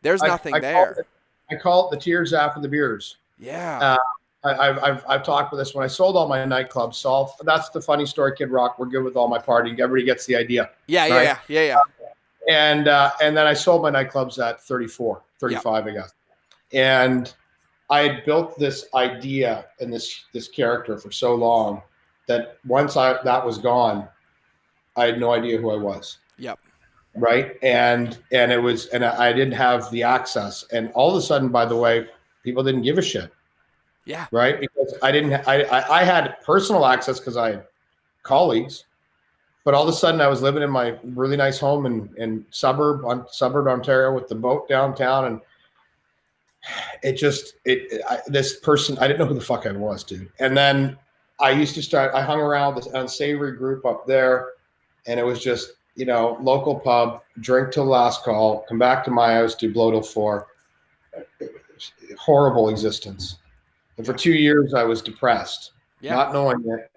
There's nothing there. I call it the tears after the beers. Yeah. I've talked with this when I sold all my nightclubs. So that's the funny story, Kid Rock. We're good with all my partying. Everybody gets the idea. Yeah. Right? Yeah. And then I sold my nightclubs at 35, I guess. And I had built this idea and this character for so long that once that was gone, I had no idea who I was. Yep. Right. And I didn't have the access. And all of a sudden, by the way, people didn't give a shit. Yeah. Right. Because I had personal access because I had colleagues, but all of a sudden I was living in my really nice home in suburb Ontario with the boat downtown. And this person, I didn't know who the fuck I was, dude. And then I hung around this unsavory group up there, and it was just, you know, local pub, drink till last call, come back to my house, do blow till 4. Horrible existence. And for 2 years I was depressed, not knowing it.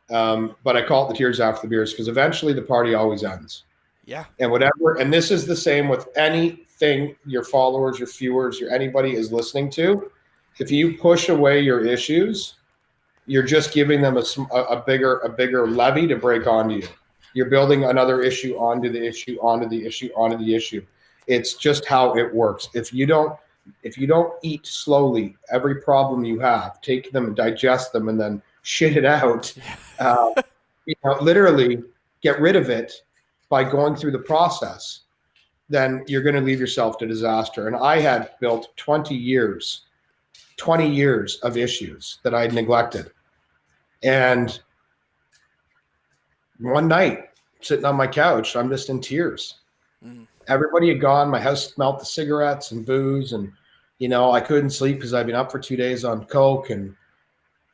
But I call it the tears after the beers because eventually the party always ends. Yeah. And whatever, and this is the same with anything your followers, your viewers, anybody is listening to. If you push away your issues, you're just giving them a bigger levee to break onto you. You're building another issue onto the issue, onto the issue, onto the issue. It's just how it works. If you don't eat slowly every problem you have, take them and digest them and then shit it out, literally get rid of it by going through the process, then you're going to leave yourself to disaster. And I had built 20 years of issues that I'd neglected. And one night, sitting on my couch, I'm just in tears. Everybody had gone. My house smelled the cigarettes and booze, and I couldn't sleep because I'd been up for 2 days on coke, and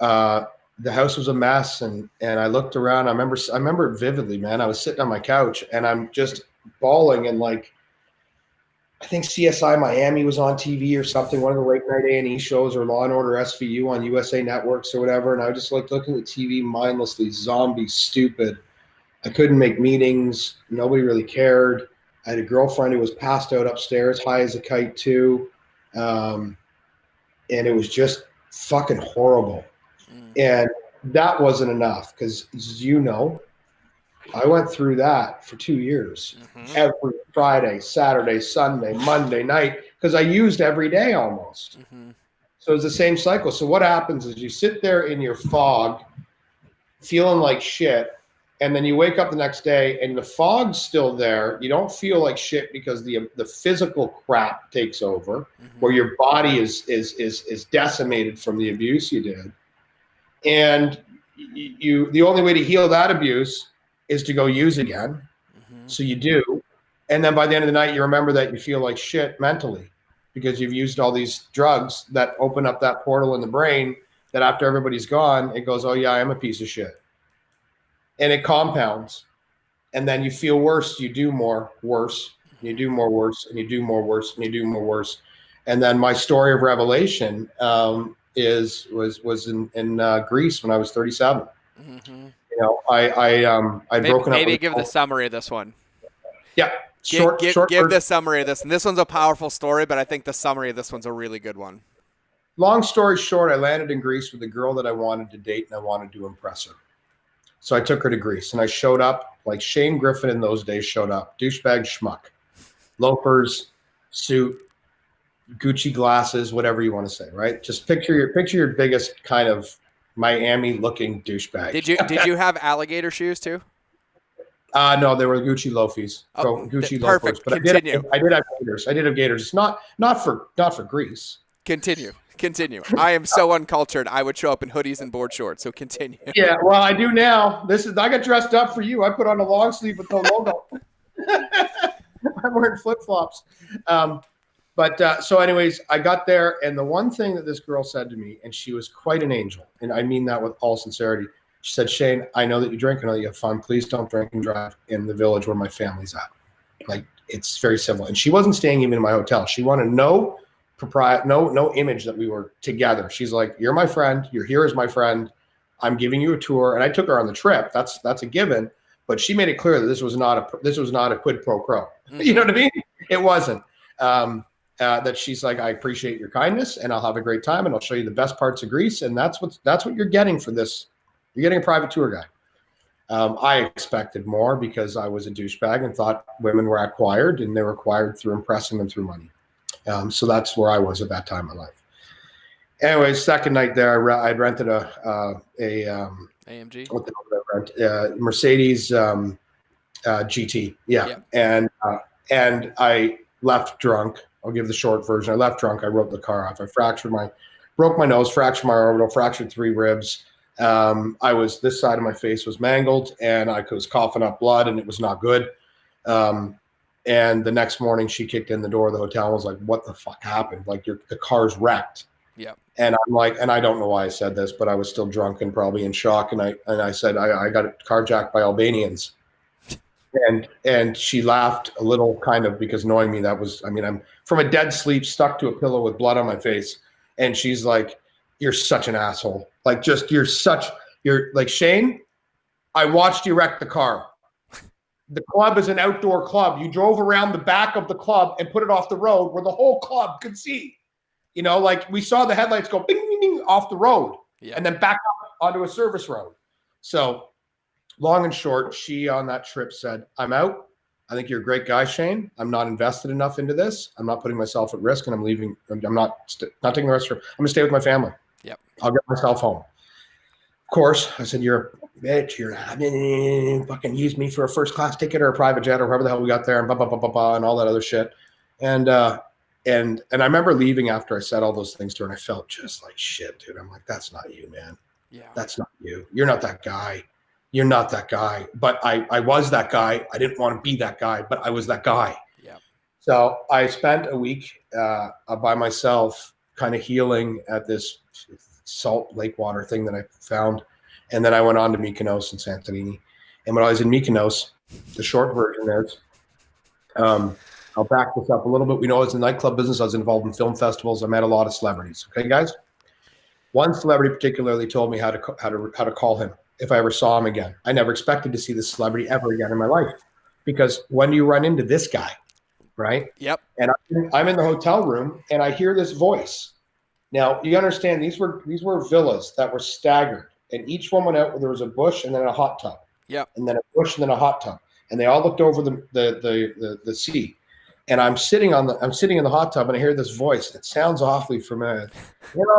the house was a mess. And I looked around. I remember it vividly, man. I was sitting on my couch and I'm just bawling, and like, I think CSI Miami was on TV or something, one of the late night A&E shows, or Law and Order SVU on USA Networks or whatever. And I was just like looking at TV mindlessly, zombie, stupid. I couldn't make meetings. Nobody really cared. I had a girlfriend who was passed out upstairs, high as a kite too. And it was just fucking horrible. And that wasn't enough because, as you know, I went through that for 2 years, every Friday, Saturday, Sunday, Monday night, because I used every day almost. So it's the same cycle. So what happens is you sit there in your fog, feeling like shit, and then you wake up the next day and the fog's still there. You don't feel like shit because the physical crap takes over, where your body is decimated from the abuse you did. And the only way to heal that abuse is to go use again. So you do. And then by the end of the night, you remember that you feel like shit mentally because you've used all these drugs that open up that portal in the brain that after everybody's gone, it goes, oh yeah, I am a piece of shit. And it compounds. And then you feel worse. You do more worse. You do more worse. And you do more worse. And you do more worse. And then my story of revelation was in Greece when I was 37. I'd broken up. Maybe give the summary of this one. Yeah, give the summary of this. And this one's a powerful story, but I think the summary of this one's a really good one. Long story short, I landed in Greece with a girl that I wanted to date and I wanted to impress her. So I took her to Greece and I showed up like Shane Griffin in those days showed up. Douchebag schmuck. Loafers, suit, Gucci glasses, whatever you want to say, right? Just picture your biggest kind of Miami-looking douchebag. Did you have alligator shoes too? No, they were Gucci loafies. Gucci loafers. But Continue. I did have gators. I did have gators. Not for Greece. Continue. I am so uncultured. I would show up in hoodies and board shorts. So continue. Yeah, well, I do now. I got dressed up for you. I put on a long sleeve with no logo. I'm wearing flip flops. So anyways, I got there, and the one thing that this girl said to me, and she was quite an angel, and I mean that with all sincerity. She said, Shane, I know that you drink, I know that you have fun. Please don't drink and drive in the village where my family's at. Like, it's very simple. And she wasn't staying even in my hotel. She wanted no image that we were together. She's like, you're my friend. You're here as my friend. I'm giving you a tour. And I took her on the trip. That's a given. But she made it clear that this was not a quid pro quo. You know what I mean? It wasn't. That she's like, I appreciate your kindness and I'll have a great time and I'll show you the best parts of Greece. And that's what you're getting for this. You're getting a private tour guide. I expected more because I was a douchebag and thought women were acquired, and they were acquired through impressing them through money. So that's where I was at that time in my life. Anyways, second night there, I'd rented a AMG. What the hell did I rent? Mercedes GT. Yeah. And I left drunk. I'll give the short version. I left drunk. I wrote the car off. I broke my nose, fractured my orbital, fractured 3 ribs. This side of my face was mangled, and I was coughing up blood, and it was not good. And the next morning, she kicked in the door of the hotel and was like, "What the fuck happened? Like, the car's wrecked." Yeah. And I'm like, and I don't know why I said this, but I was still drunk and probably in shock. And I said, I got carjacked by Albanians. And she laughed a little, kind of, because knowing me, I'm from a dead sleep, stuck to a pillow with blood on my face. And she's like, "You're such an asshole. Like, you're like, Shane, I watched you wreck the car. The club is an outdoor club. You drove around the back of the club and put it off the road where the whole club could see. Like, we saw the headlights go bing, bing, bing off the road, and then back up onto a service road." So long and short, she on that trip said, "I'm out. I think you're a great guy, Shane. I'm not invested enough into this. I'm not putting myself at risk, and I'm leaving. I'm not taking the rest. I'm going to stay with my family. Yep. I'll get myself home." course, I said, you're a bitch. You're fucking use me for a first class ticket or a private jet or whoever the hell we got there, and blah, blah, blah, blah, blah, and all that other shit. And I remember leaving after I said all those things to her, and I felt just like shit, dude. I'm like, that's not you, man. Yeah. That's not you. You're not that guy. You're not that guy. But I was that guy. I didn't want to be that guy, but I was that guy. Yeah. So I spent a week by myself kind of healing at this salt lake water thing that I found. And then I went on to Mykonos and Santorini. And when I was in Mykonos, the short version is, I'll back this up a little bit. We know I was in the nightclub business. I was involved in film festivals. I met a lot of celebrities. Okay, guys? One celebrity particularly told me how to call him if I ever saw him again. I never expected to see this celebrity ever again in my life, because when do you run into this guy, right? Yep. And I'm in the hotel room and I hear this voice. Now you understand these were villas that were staggered, and each one went out where there was a bush and then a hot tub. Yep. And then a bush and then a hot tub, and they all looked over the sea. And I'm sitting in the hot tub, and I hear this voice. It sounds awfully familiar.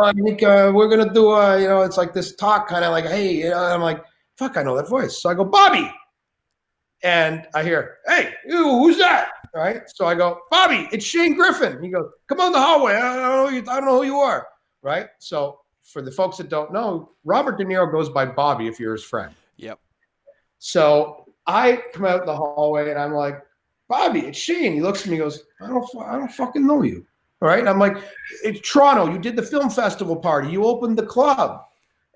I think we're gonna do it's like this talk, kind of like, hey, I'm like, fuck, I know that voice. So I go, Bobby, and I hear, hey, who's that? All right. So I go, Bobby, it's Shane Griffin. He goes, come on the hallway. I don't know who you are. Right. So for the folks that don't know, Rober DeNiro goes by Bobby if you're his friend. Yep. So I come out in the hallway and I'm like, Bobby, it's Shane. He looks at me and goes, I don't fucking know you. All right. And I'm like, it's Toronto. You did the film festival party. You opened the club,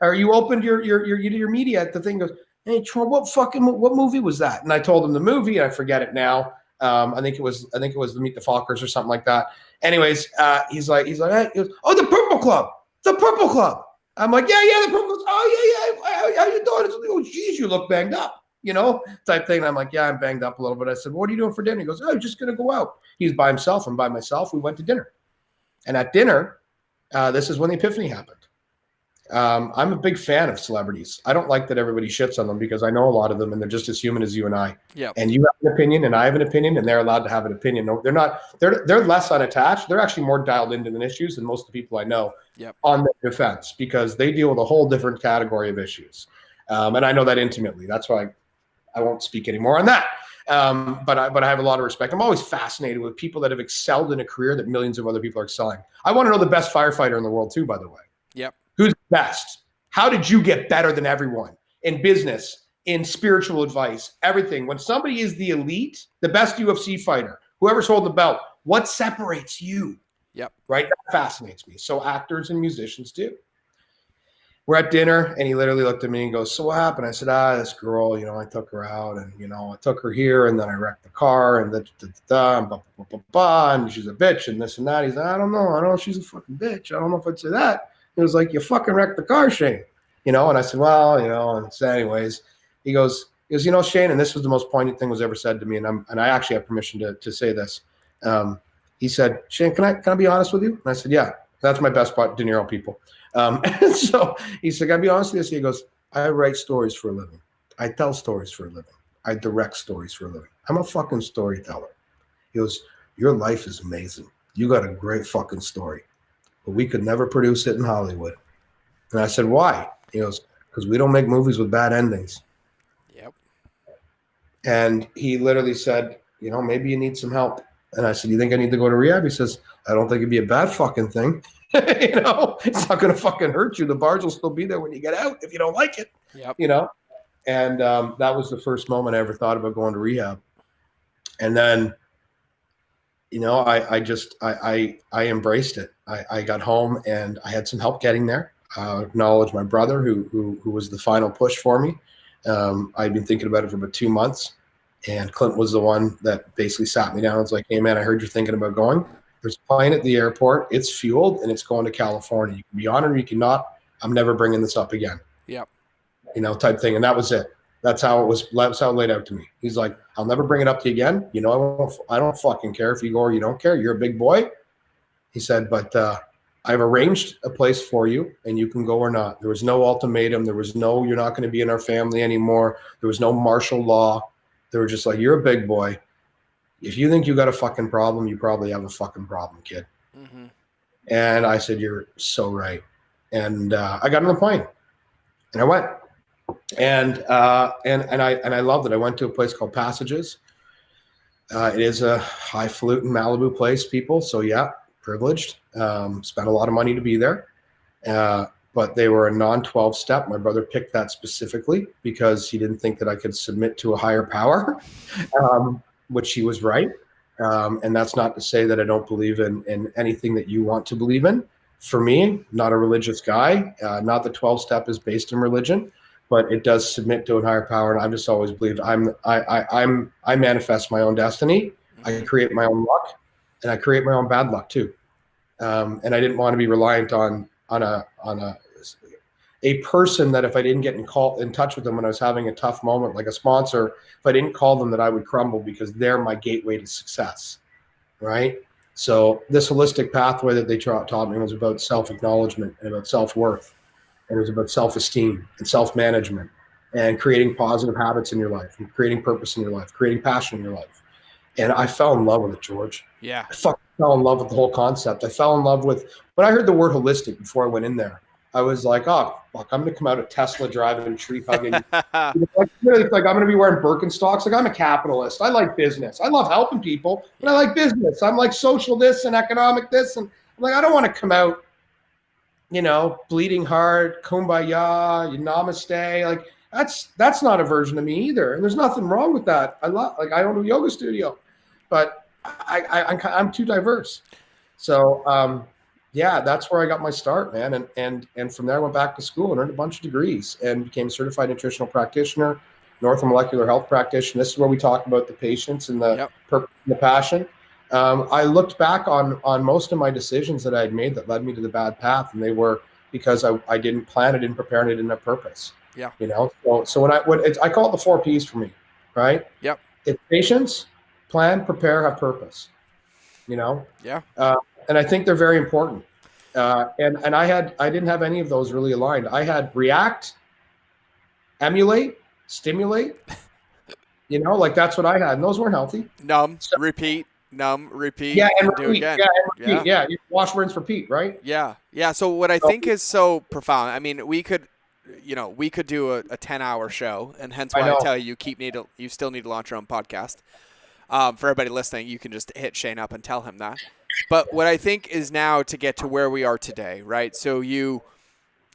or you opened your media at the thing. He goes, hey, what movie was that? And I told him the movie. I forget it now. I think it was the Meet the Fockers or something like that. Anyways, he's like, hey, he goes, oh, the Purple Club. The Purple Club. I'm like, yeah, the Purple Club. Oh, yeah. How you doing? Oh, geez, you look banged up. Type thing. And I'm like, yeah, I'm banged up a little bit. I said, what are you doing for dinner? He goes, oh, I'm just going to go out. He's by himself. I'm by myself. We went to dinner. And at dinner, this is when the epiphany happened. I'm a big fan of celebrities. I don't like that everybody shits on them, because I know a lot of them and they're just as human as you and I. Yeah. And you have an opinion and I have an opinion, and they're allowed to have an opinion. No, they're not. They're less unattached. They're actually more dialed into the issues than most of the people I know. Yep. On the defense, because they deal with a whole different category of issues. And I know that intimately. That's why I won't speak anymore on that. But I have a lot of respect. I'm always fascinated with people that have excelled in a career that millions of other people are excelling. I want to know the best firefighter in the world too, by the way. Yep. Who's the best? How did you get better than everyone in business, in spiritual advice, everything? When somebody is the elite, the best UFC fighter, whoever's holding the belt, what separates you? Yep. Right? That fascinates me. So actors and musicians do. We're at dinner, and he literally looked at me and goes, so what happened? I said, this girl, I took her out, and, I took her here, and then I wrecked the car, and and blah, blah, blah, blah, and she's a bitch, and this and that. He's like, I don't know. She's a fucking bitch. I don't know if I'd say that. He was like, you fucking wrecked the car, Shane. And I said, well, and so anyways, he goes, Shane, and this was the most poignant thing was ever said to me, and I actually have permission to say this. He said, Shane, can I be honest with you? And I said, yeah, that's my best part, De Niro people. And so he said, I'll be honest with you. He goes, I write stories for a living. I tell stories for a living. I direct stories for a living. I'm a fucking storyteller. He goes, your life is amazing. You got a great fucking story, but we could never produce it in Hollywood. And I said, why? He goes, because we don't make movies with bad endings. Yep. And he literally said, maybe you need some help. And I said, you think I need to go to rehab? He says, I don't think it'd be a bad fucking thing. It's not going to fucking hurt you. The bars will still be there when you get out if you don't like it. Yep. And that was the first moment I ever thought about going to rehab. And then, I embraced it. I got home and I had some help getting there. Acknowledge my brother who was the final push for me. I'd been thinking about it for about 2 months, and Clint was the one that basically sat me down and was like, hey man, I heard you're thinking about going. There's a plane at the airport. It's fueled and it's going to California. You can be on it or you cannot. I'm never bringing this up again. Yep. Type thing. And that was it. That's how it was. That's how it laid out to me. He's like, I'll never bring it up to you again. I don't fucking care if you go or you don't care. You're a big boy. He said, but I've arranged a place for you and you can go or not. There was no ultimatum. There was no, you're not going to be in our family anymore. There was no martial law. They were just like, you're a big boy. If you think you got a fucking problem, you probably have a fucking problem, kid. Mm-hmm. And I said, you're so right. And I got on the plane. And I went, and I loved it. I went to a place called Passages. It is a highfalutin Malibu place, people. So yeah, privileged. Spent a lot of money to be there. But they were a non-12 step. My brother picked that specifically because he didn't think that I could submit to a higher power, which he was right. And that's not to say that I don't believe in anything that you want to believe in. For me, not a religious guy, not the 12 step is based in religion, but it does submit to a higher power. And I've just always believed I manifest my own destiny. I create my own luck, and I create my own bad luck too. And I didn't want to be reliant on a person that if I didn't get in touch with them when I was having a tough moment, like a sponsor, if I didn't call them, that I would crumble because they're my gateway to success, right? So this holistic pathway that they taught me was about self-acknowledgement and about self-worth. And it was about self-esteem and self-management and creating positive habits in your life and creating purpose in your life, creating passion in your life. And I fell in love with it, George. Yeah. I fucking fell in love with the whole concept. I fell in love with, when I heard the word holistic before I went in there, I was like, oh, fuck, I'm going to come out of Tesla driving, tree hugging. like I'm going to be wearing Birkenstocks. Like, I'm a capitalist. I like business. I love helping people, but I like business. I'm like social this and economic this. And I'm like, I don't want to come out, bleeding heart, kumbaya, namaste. Like, that's not a version of me either. And there's nothing wrong with that. I own a yoga studio, but I'm too diverse. So, yeah, that's where I got my start, man. And from there I went back to school and earned a bunch of degrees and became certified nutritional practitioner, North molecular health practitioner. This is where we talk about the patients and the purpose and the passion. I looked back on most of my decisions that I had made that led me to the bad path, and they were because I didn't plan, I didn't prepare, and I didn't have purpose. Yeah. So when I call it the 4 Ps for me, right? Yep. It's patience, plan, prepare, have purpose. Yeah. And I think they're very important. And I didn't have any of those really aligned. I had react, emulate, stimulate. Like that's what I had, and those weren't healthy. Numb, repeat, repeat. Yeah, and do repeat. again. Yeah, and repeat. Yeah. You wash, rinse, repeat, right? Yeah. Yeah. So what I think is so profound. I mean, we could do a 10-hour show, and hence why I tell you you still need to launch your own podcast. For everybody listening, you can just hit Shane up and tell him that. But what I think is now to get to where we are today, right? So you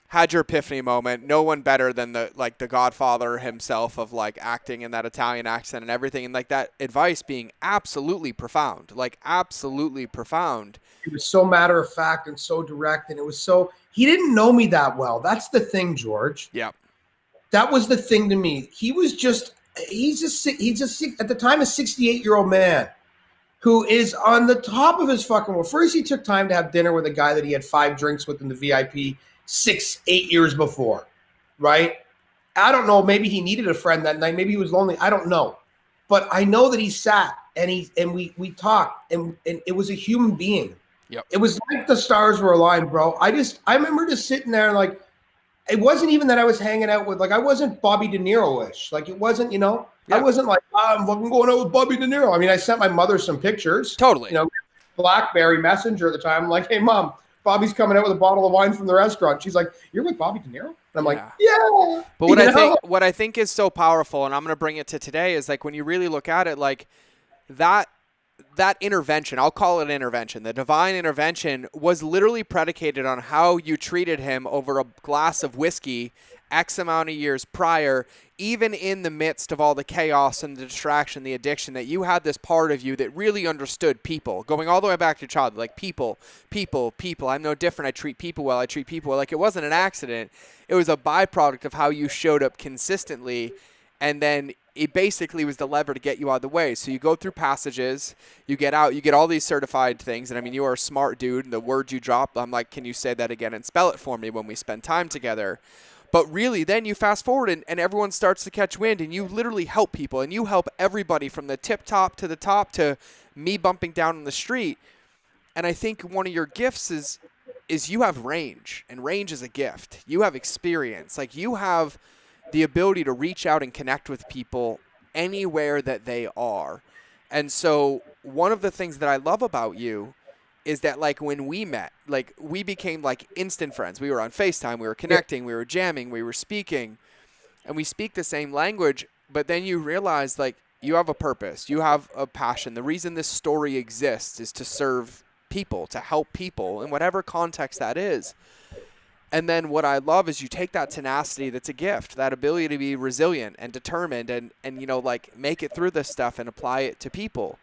had your epiphany moment. No one better than the Godfather himself of like acting in that Italian accent and everything, and like that advice being absolutely profound, It was so matter of fact and so direct, and it was so. He didn't know me that well. That's the thing, George. Yeah. That was the thing to me. He's just at the time a 68-year-old man who is on the top of his fucking world. First, he took time to have dinner with a guy that he had 5 drinks with in the VIP 8 years before, right? I don't know. Maybe he needed a friend that night. Maybe he was lonely. I don't know. But I know that he sat and we talked, and it was a human being. Yep. It was like the stars were aligned, bro. I remember just sitting there and like, it wasn't even that I was hanging out with, like, I wasn't Bobby De Niro-ish. Like, it wasn't, I wasn't like, I'm fucking going out with Bobby De Niro. I mean, I sent my mother some pictures. Totally. BlackBerry Messenger at the time. I'm like, hey, Mom, Bobby's coming out with a bottle of wine from the restaurant. She's like, you're with Bobby De Niro? And I'm like, yeah. But what I think is so powerful, and I'm going to bring it to today, is like when you really look at it, like that intervention, I'll call it intervention, the divine intervention was literally predicated on how you treated him over a glass of whiskey X amount of years prior, even in the midst of all the chaos and the distraction, the addiction, that you had this part of you that really understood people, going all the way back to childhood, like people. I'm no different. I treat people well. Like, it wasn't an accident. It was a byproduct of how you showed up consistently, and then it basically was the lever to get you out of the way. So you go through Passages, you get out, you get all these certified things. And I mean, you are a smart dude. And the words you drop, I'm like, can you say that again and spell it for me when we spend time together? But really, then you fast forward and everyone starts to catch wind, and you literally help people, and you help everybody from the tip top to the top to me bumping down on the street. And I think one of your gifts is you have range, and range is a gift. You have experience. Like, you have the ability to reach out and connect with people anywhere that they are. And so one of the things that I love about you is that like when we met, like we became like instant friends. We were on FaceTime, we were connecting, we were jamming, we were speaking, and we speak the same language. But then you realize like you have a purpose, you have a passion. The reason this story exists is to serve people, to help people in whatever context that is. And then what I love is you take that tenacity that's a gift, that ability to be resilient and determined and you know, like make it through this stuff and apply it to people.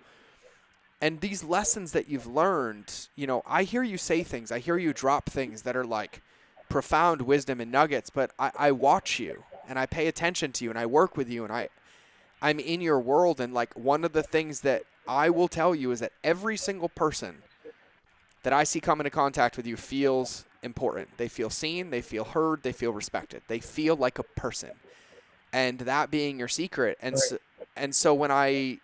And these lessons that you've learned, you know, I hear you say things, I hear you drop things that are like profound wisdom and nuggets, but I watch you and I pay attention to you and I work with you and I'm in your world. And like one of the things that I will tell you is that every single person that I see come into contact with you feels important. They feel seen, they feel heard, they feel respected. They feel like a person. And that being your secret. And so when I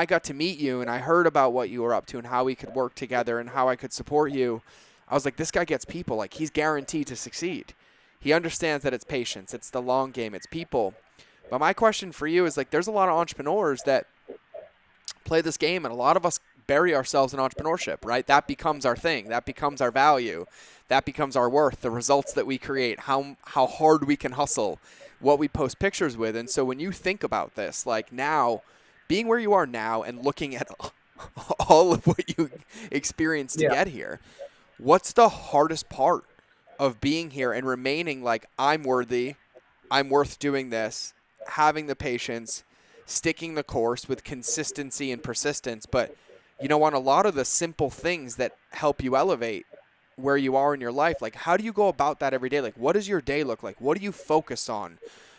got to meet you and I heard about what you were up to and how we could work together and how I could support you, I was like, this guy gets people. Like he's guaranteed to succeed. He understands that it's patience, it's the long game, it's people. But my question for you is like, there's a lot of entrepreneurs that play this game and a lot of us bury ourselves in entrepreneurship, right? That becomes our thing. That becomes our value. That becomes our worth, the results that we create, how hard we can hustle, what we post pictures with. And so when you think about this, like now, being where you are now and looking at all of what you experienced to get here, what's the hardest part of being here and remaining like, I'm worthy, I'm worth doing this, having the patience, sticking the course with consistency and persistence, but you know, on a lot of the simple things that help you elevate where you are in your life, like how do you go about that every day? Like what does your day look like? What do you focus on?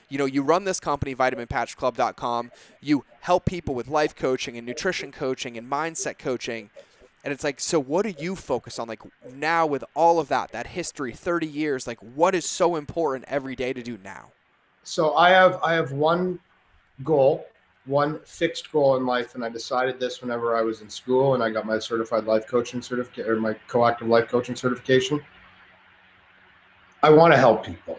You know, you run this company, vitaminpatchclub.com. You help people with life coaching and nutrition coaching and mindset coaching. And it's like, so what do you focus on? Like now with all of that history, 30 years, like what is so important every day to do now? So I have one goal, one fixed goal in life. And I decided this whenever I was in school and I got my certified life coaching certificate or my coactive life coaching certification. I want to help people.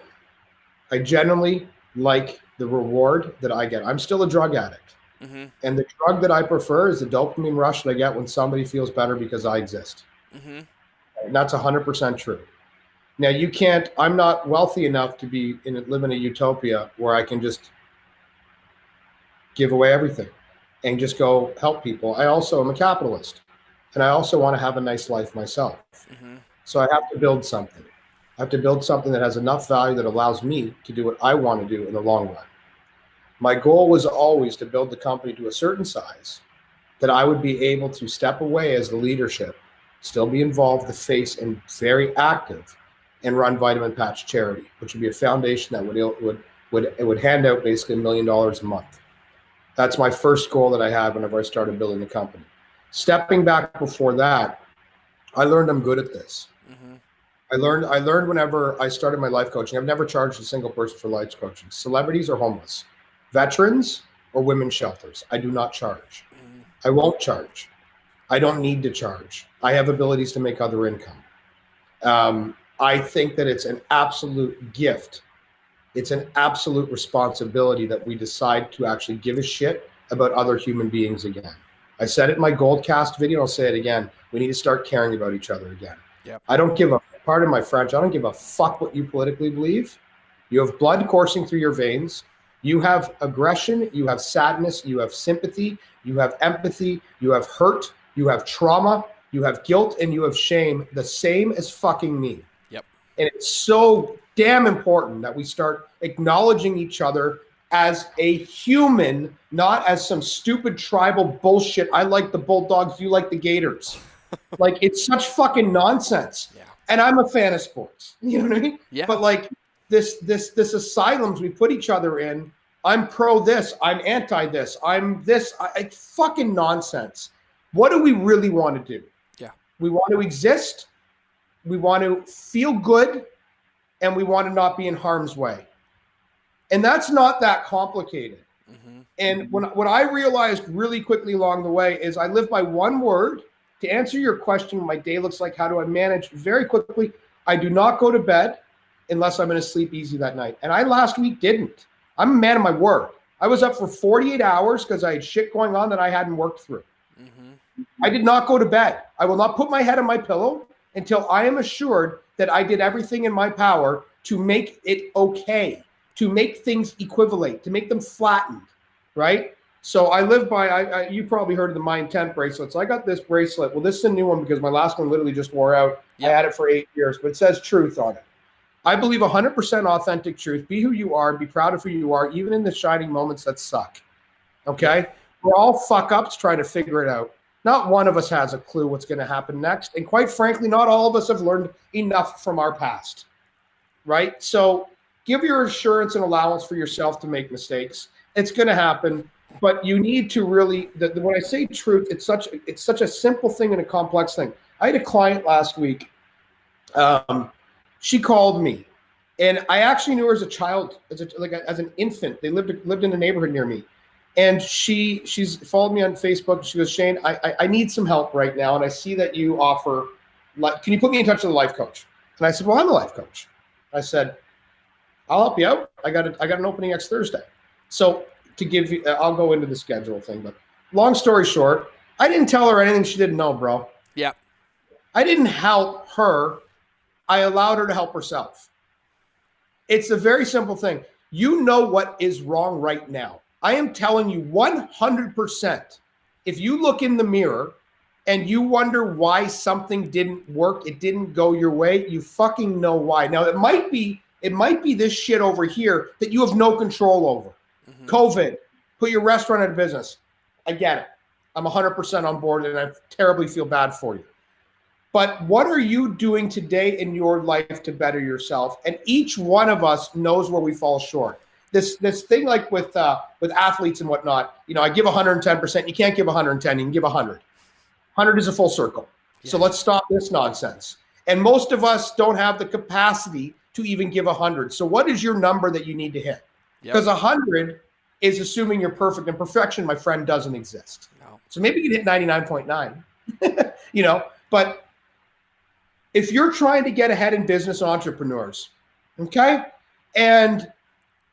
I genuinely like the reward that I get. I'm still a drug addict. Mm-hmm. And the drug that I prefer is the dopamine rush that I get when somebody feels better because I exist. Mm-hmm. And that's 100% true. Now I'm not wealthy enough to live in a utopia where I can just give away everything and just go help people. I also am a capitalist and I also want to have a nice life myself. Mm-hmm. So I have to build something. I have to build something that has enough value that allows me to do what I want to do in the long run. My goal was always to build the company to a certain size that I would be able to step away as the leadership, still be involved, the face, and very active, and run Vitamin Patch Charity, which would be a foundation that would hand out basically $1 million a month. That's my first goal that I had whenever I started building the company. Stepping back before that, I learned I'm good at this. Mm-hmm. I learned whenever I started my life coaching, I've never charged a single person for life coaching. Celebrities or homeless, veterans or women's shelters, I do not charge. Mm-hmm. I won't charge. I don't need to charge. I have abilities to make other income. I think that it's an absolute gift. It's an absolute responsibility that we decide to actually give a shit about other human beings again. I said it in my Goldcast video, I'll say it again. We need to start caring about each other again. Yep. I don't give a, pardon my French, I don't give a fuck what you politically believe. You have blood coursing through your veins. You have aggression, you have sadness, you have sympathy, you have empathy, you have hurt, you have trauma, you have guilt, and you have shame, the same as fucking me. Yep. And it's so damn important that we start acknowledging each other as a human, not as some stupid tribal bullshit. I like the Bulldogs, you like the Gators. Like, it's such fucking nonsense. Yeah. And I'm a fan of sports. You know what I mean? Yeah. But like this asylums we put each other in, I'm pro this, I'm anti this, I'm this, it's fucking nonsense. What do we really want to do? Yeah. We want to exist, we want to feel good, and we want to not be in harm's way. And that's not that complicated. Mm-hmm. And what I realized really quickly along the way is I live by one word. To answer your question, my day looks like, how do I manage? Very quickly, I do not go to bed unless I'm going to sleep easy that night. And I last week didn't. I'm a man of my word. I was up for 48 hours because I had shit going on that I hadn't worked through. Mm-hmm. I did not go to bed. I will not put my head on my pillow until I am assured that I did everything in my power to make it okay, to make things equivalent, to make them flattened, right? So I live by, you probably heard of the My Intent bracelets. I got this bracelet. Well, this is a new one because my last one literally just wore out. Yep. I had it for 8 years, but it says truth on it. I believe 100% authentic truth. Be who you are. Be proud of who you are, even in the shining moments that suck. Okay? We're all fuck-ups trying to figure it out. Not one of us has a clue what's going to happen next. And quite frankly, not all of us have learned enough from our past. Right? So give your assurance and allowance for yourself to make mistakes. It's going to happen. But you need to really, when I say truth, it's such a simple thing and a complex thing. I had a client last week. She called me, and I actually knew her as a child, as an infant. They lived in a neighborhood near me, and she's followed me on Facebook. She goes, Shane, I need some help right now, and I see that you offer. Can you put me in touch with a life coach? And I said, well, I'm a life coach. I said, I'll help you out. I got an opening next Thursday. So to give you, I'll go into the schedule thing. But long story short, I didn't tell her anything she didn't know, bro. Yeah. I didn't help her. I allowed her to help herself. It's a very simple thing. You know what is wrong right now. I am telling you 100%. If you look in the mirror and you wonder why something didn't work, it didn't go your way, you fucking know why. Now, it might be this shit over here that you have no control over. Mm-hmm. COVID, put your restaurant out of business. I get it. I'm 100% on board, and I terribly feel bad for you. But what are you doing today in your life to better yourself? And each one of us knows where we fall short. This thing, like with athletes and whatnot, I give 110%. You can't give 110. You can give 100. 100 is a full circle. Yeah. So let's stop this nonsense. And most of us don't have the capacity to even give 100. So what is your number that you need to hit? Because 100 is assuming you're perfect, and perfection, my friend, doesn't exist. No. So maybe you can hit 99.9. But if you're trying to get ahead in business, entrepreneurs, okay, and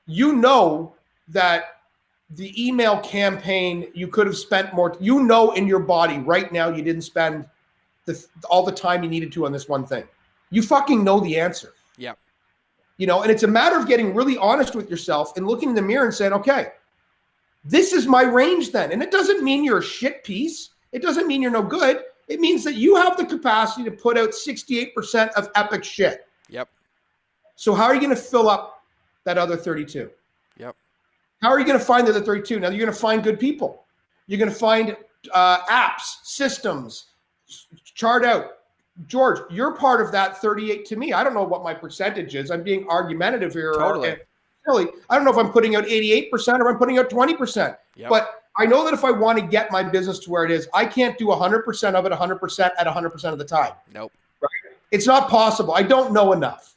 you know that the email campaign, you could have spent more, in your body right now, you didn't spend all the time you needed to on this one thing. You fucking know the answer. Yeah. And it's a matter of getting really honest with yourself and looking in the mirror and saying, okay, this is my range then. And it doesn't mean you're a shit piece. It doesn't mean you're no good. It means that you have the capacity to put out 68% of epic shit. Yep. So how are you going to fill up that other 32? Yep. How are you going to find the other 32? Now you're going to find good people. You're going to find apps, systems, chart out. George, you're part of that 38 to me. I don't know what my percentage is. I'm being argumentative here. Totally. Really, I don't know if I'm putting out 88% or I'm putting out 20%. Yep. But I know that if I want to get my business to where it is, I can't do 100% of it 100% at 100% of the time. Nope. Right? It's not possible. I don't know enough.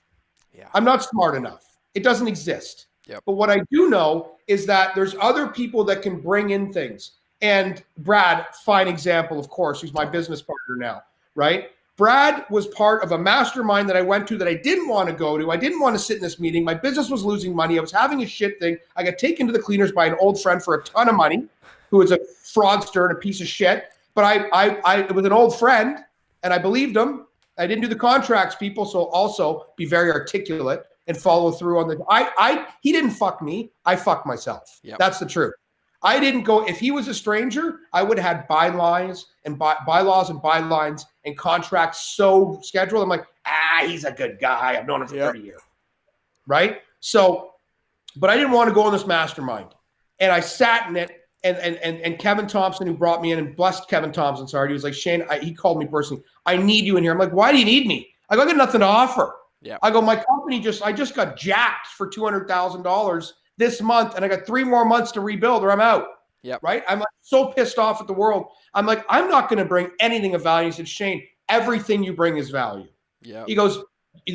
Yeah. I'm not smart enough. It doesn't exist. Yep. But what I do know is that there's other people that can bring in things. And Brad, fine example, of course, who's my business partner now, right? Brad was part of a mastermind that I went to that I didn't want to go to. I didn't want to sit in this meeting. My business was losing money. I was having a shit thing. I got taken to the cleaners by an old friend for a ton of money, who was a fraudster and a piece of shit. But it was an old friend, and I believed him. I didn't do the contracts, people, so also be very articulate and follow through on the. He didn't fuck me. I fucked myself. Yep. That's the truth. I didn't go. If he was a stranger, I would have had bylaws and bylines and contracts so scheduled. I'm like, he's a good guy. I've known him for 30 years. Right? So, but I didn't want to go in this mastermind. And I sat in it, and Kevin Thompson, who brought me in, and blessed Kevin Thompson, sorry, he was like, Shane, he called me personally. I need you in here. I'm like, why do you need me? I go, I got nothing to offer. Yeah. I go, my company I just got jacked for $200,000 this month, and I got 3 more months to rebuild or I'm out. Yeah. Right? I'm like so pissed off at the world. I'm like, I'm not going to bring anything of value. He said, Shane, everything you bring is value. Yeah. He goes,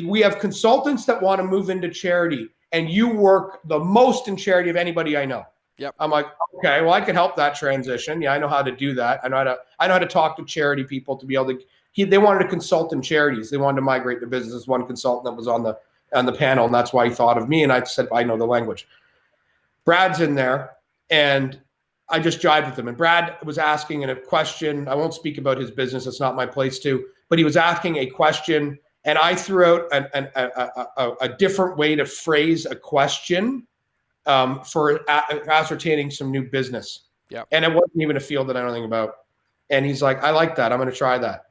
we have consultants that want to move into charity, and you work the most in charity of anybody I know. Yep. I'm like, okay, well, I can help that transition. Yeah, I know how to do that. I know how to talk to charity people to be able to. They wanted to consult in charities. They wanted to migrate their businesses. One consultant that was on the panel, and that's why he thought of me. And I said, I know the language. Brad's in there, and I just jived with him. And Brad was asking a question. I won't speak about his business. It's not my place to. But he was asking a question, and I threw out a different way to phrase a question for ascertaining some new business. Yeah. And it wasn't even a field that I know anything about. And he's like, I like that. I'm going to try that.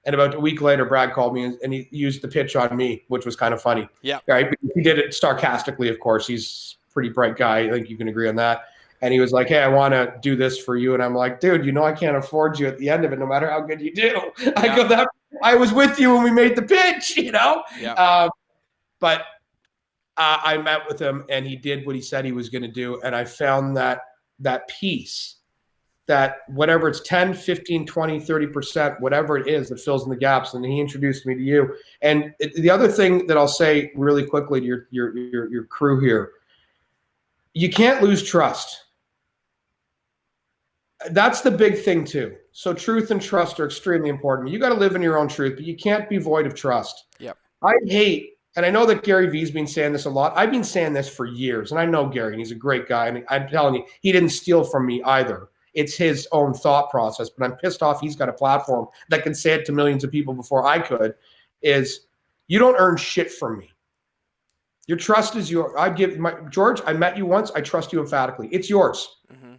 And about a week later, Brad called me and he used the pitch on me, which was kind of funny. Yeah. Right. But he did it sarcastically, of course. He's a pretty bright guy. I think you can agree on that. And he was like, hey, I want to do this for you. And I'm like, dude, you know, I can't afford you at the end of it, no matter how good you do. Yeah. I go, I was with you when we made the pitch, you know? Yeah. But I met with him and he did what he said he was going to do. And I found that piece, that whatever it's 10, 15, 20, 30%, whatever it is that fills in the gaps. And he introduced me to you. And the other thing that I'll say really quickly to your crew here, you can't lose trust. That's the big thing too. So truth and trust are extremely important. You got to live in your own truth, but you can't be void of trust. Yep. I hate, and I know that Gary Vee's been saying this a lot. I've been saying this for years, and I know Gary, and he's a great guy. And I'm telling you, he didn't steal from me either. It's his own thought process, but I'm pissed off he's got a platform that can say it to millions of people before I could, is you don't earn shit from me. Your trust is yours. George, I met you once. I trust you emphatically. It's yours. Mm-hmm.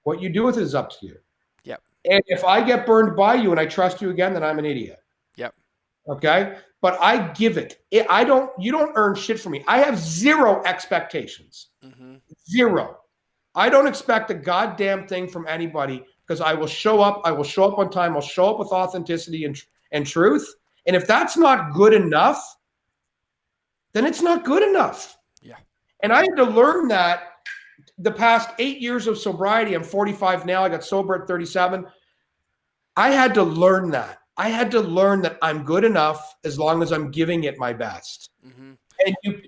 What you do with it is up to you. Yep. And if I get burned by you and I trust you again, then I'm an idiot. Yep. Okay. But I give it. You don't earn shit from me. I have zero expectations. Mm-hmm. Zero. I don't expect a goddamn thing from anybody because I will show up. I will show up on time. I'll show up with authenticity and truth. And if that's not good enough, then it's not good enough. Yeah. And I had to learn that the past 8 years of sobriety. I'm 45 now. I got sober at 37. I had to learn that. I had to learn that I'm good enough as long as I'm giving it my best. Mm-hmm.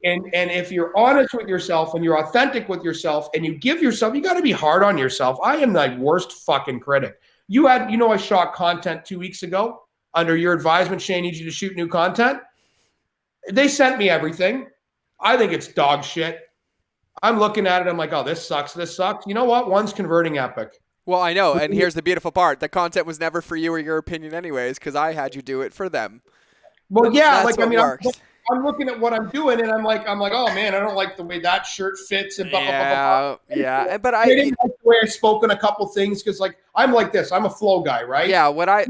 And if you're honest with yourself and you're authentic with yourself and you give yourself, you got to be hard on yourself. I am the worst fucking critic. I shot content 2 weeks ago under your advisement. Shane needs you to shoot new content. They sent me everything. I think it's dog shit. I'm looking at it. I'm like, oh, this sucks. This sucks. You know what? One's converting epic. Well, I know. And here's the beautiful part. The content was never for you or your opinion anyways, because I had you do it for them. Well, yeah. That's I'm looking at what I'm doing and I'm like, oh man, I don't like the way that shirt fits and blah, blah, blah, blah. Yeah. But I didn't like the way I spoke in a couple things because like I'm like this. I'm a flow guy, right? Yeah. What I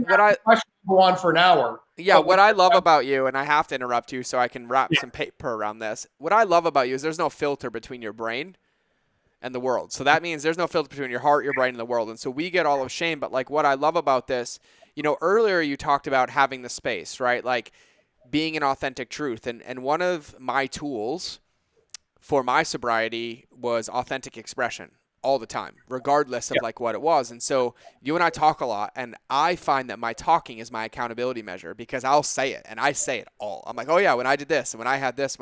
go on for an hour. Yeah, what I love about you, and I have to interrupt you so I can wrap some paper around this. What I love about you is there's no filter between your brain and the world. So that means there's no filter between your heart, your brain, and the world. And so we get all of Shane, but like what I love about this, earlier you talked about having the space, right? Like being an authentic truth. And one of my tools for my sobriety was authentic expression all the time, regardless of like what it was. And so you and I talk a lot, and I find that my talking is my accountability measure because I'll say it, and I say it all. I'm like, oh yeah, when I did this, and when I had this,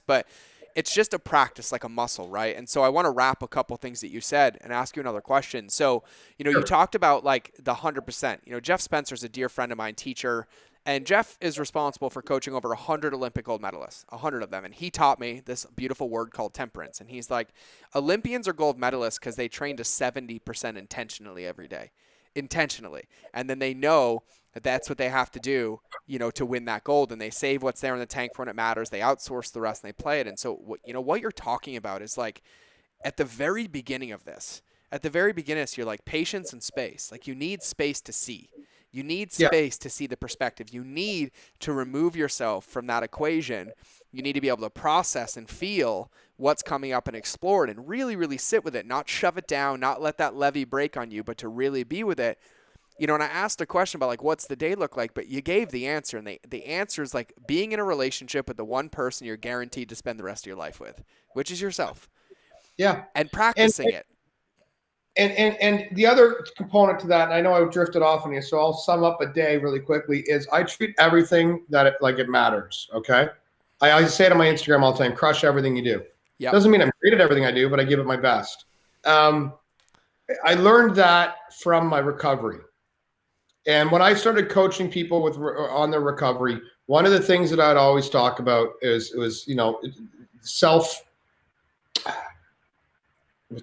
but it's just a practice, like a muscle, right? And so I want to wrap a couple things that you said and ask you another question. So, you talked about like the 100%. Jeff Spencer's a dear friend of mine, teacher, and Jeff is responsible for coaching over 100 Olympic gold medalists, 100 of them. And he taught me this beautiful word called temperance. And he's like, Olympians are gold medalists because they train to 70% intentionally every day. Intentionally. And then they know that that's what they have to do, to win that gold. And they save what's there in the tank for when it matters. They outsource the rest and they play it. And so, what you're talking about is like at the very beginning of this, you're like patience and space. Like you need space to see. You need space to see the perspective. You need to remove yourself from that equation. You need to be able to process and feel what's coming up and explore it and really, really sit with it, not shove it down, not let that levee break on you, but to really be with it. And I asked a question about like, what's the day look like? But you gave the answer, and the answer is like being in a relationship with the one person you're guaranteed to spend the rest of your life with, which is yourself. Yeah. And practicing it. And the other component to that, and I know I drifted off on you, so I'll sum up a day really quickly, is I treat everything like it matters, okay? I say it on my Instagram all the time, crush everything you do. Yep. Doesn't mean I'm great at everything I do, but I give it my best. I learned that from my recovery. And when I started coaching people on their recovery, one of the things that I'd always talk about was what's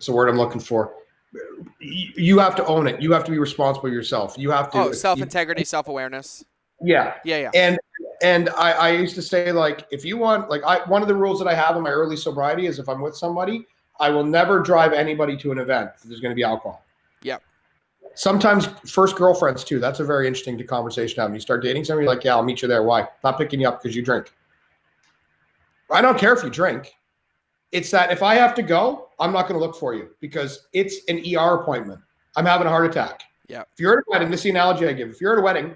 the word I'm looking for? you have to own it. You have to be responsible yourself. You have to. Self-integrity, self-awareness. Yeah. Yeah. And I used to say, like, if you want, like, one of the rules that I have in my early sobriety is if I'm with somebody, I will never drive anybody to an event if there's going to be alcohol. Yep. Sometimes first girlfriends too. That's a very interesting conversation to have. When you start dating somebody, you're like, yeah, I'll meet you there. Why? Not picking you up because you drink. I don't care if you drink. It's that if I have to go, I'm not going to look for you because it's an ER appointment. I'm having a heart attack. Yeah. If you're at a wedding, this is the analogy I give. If you're at a wedding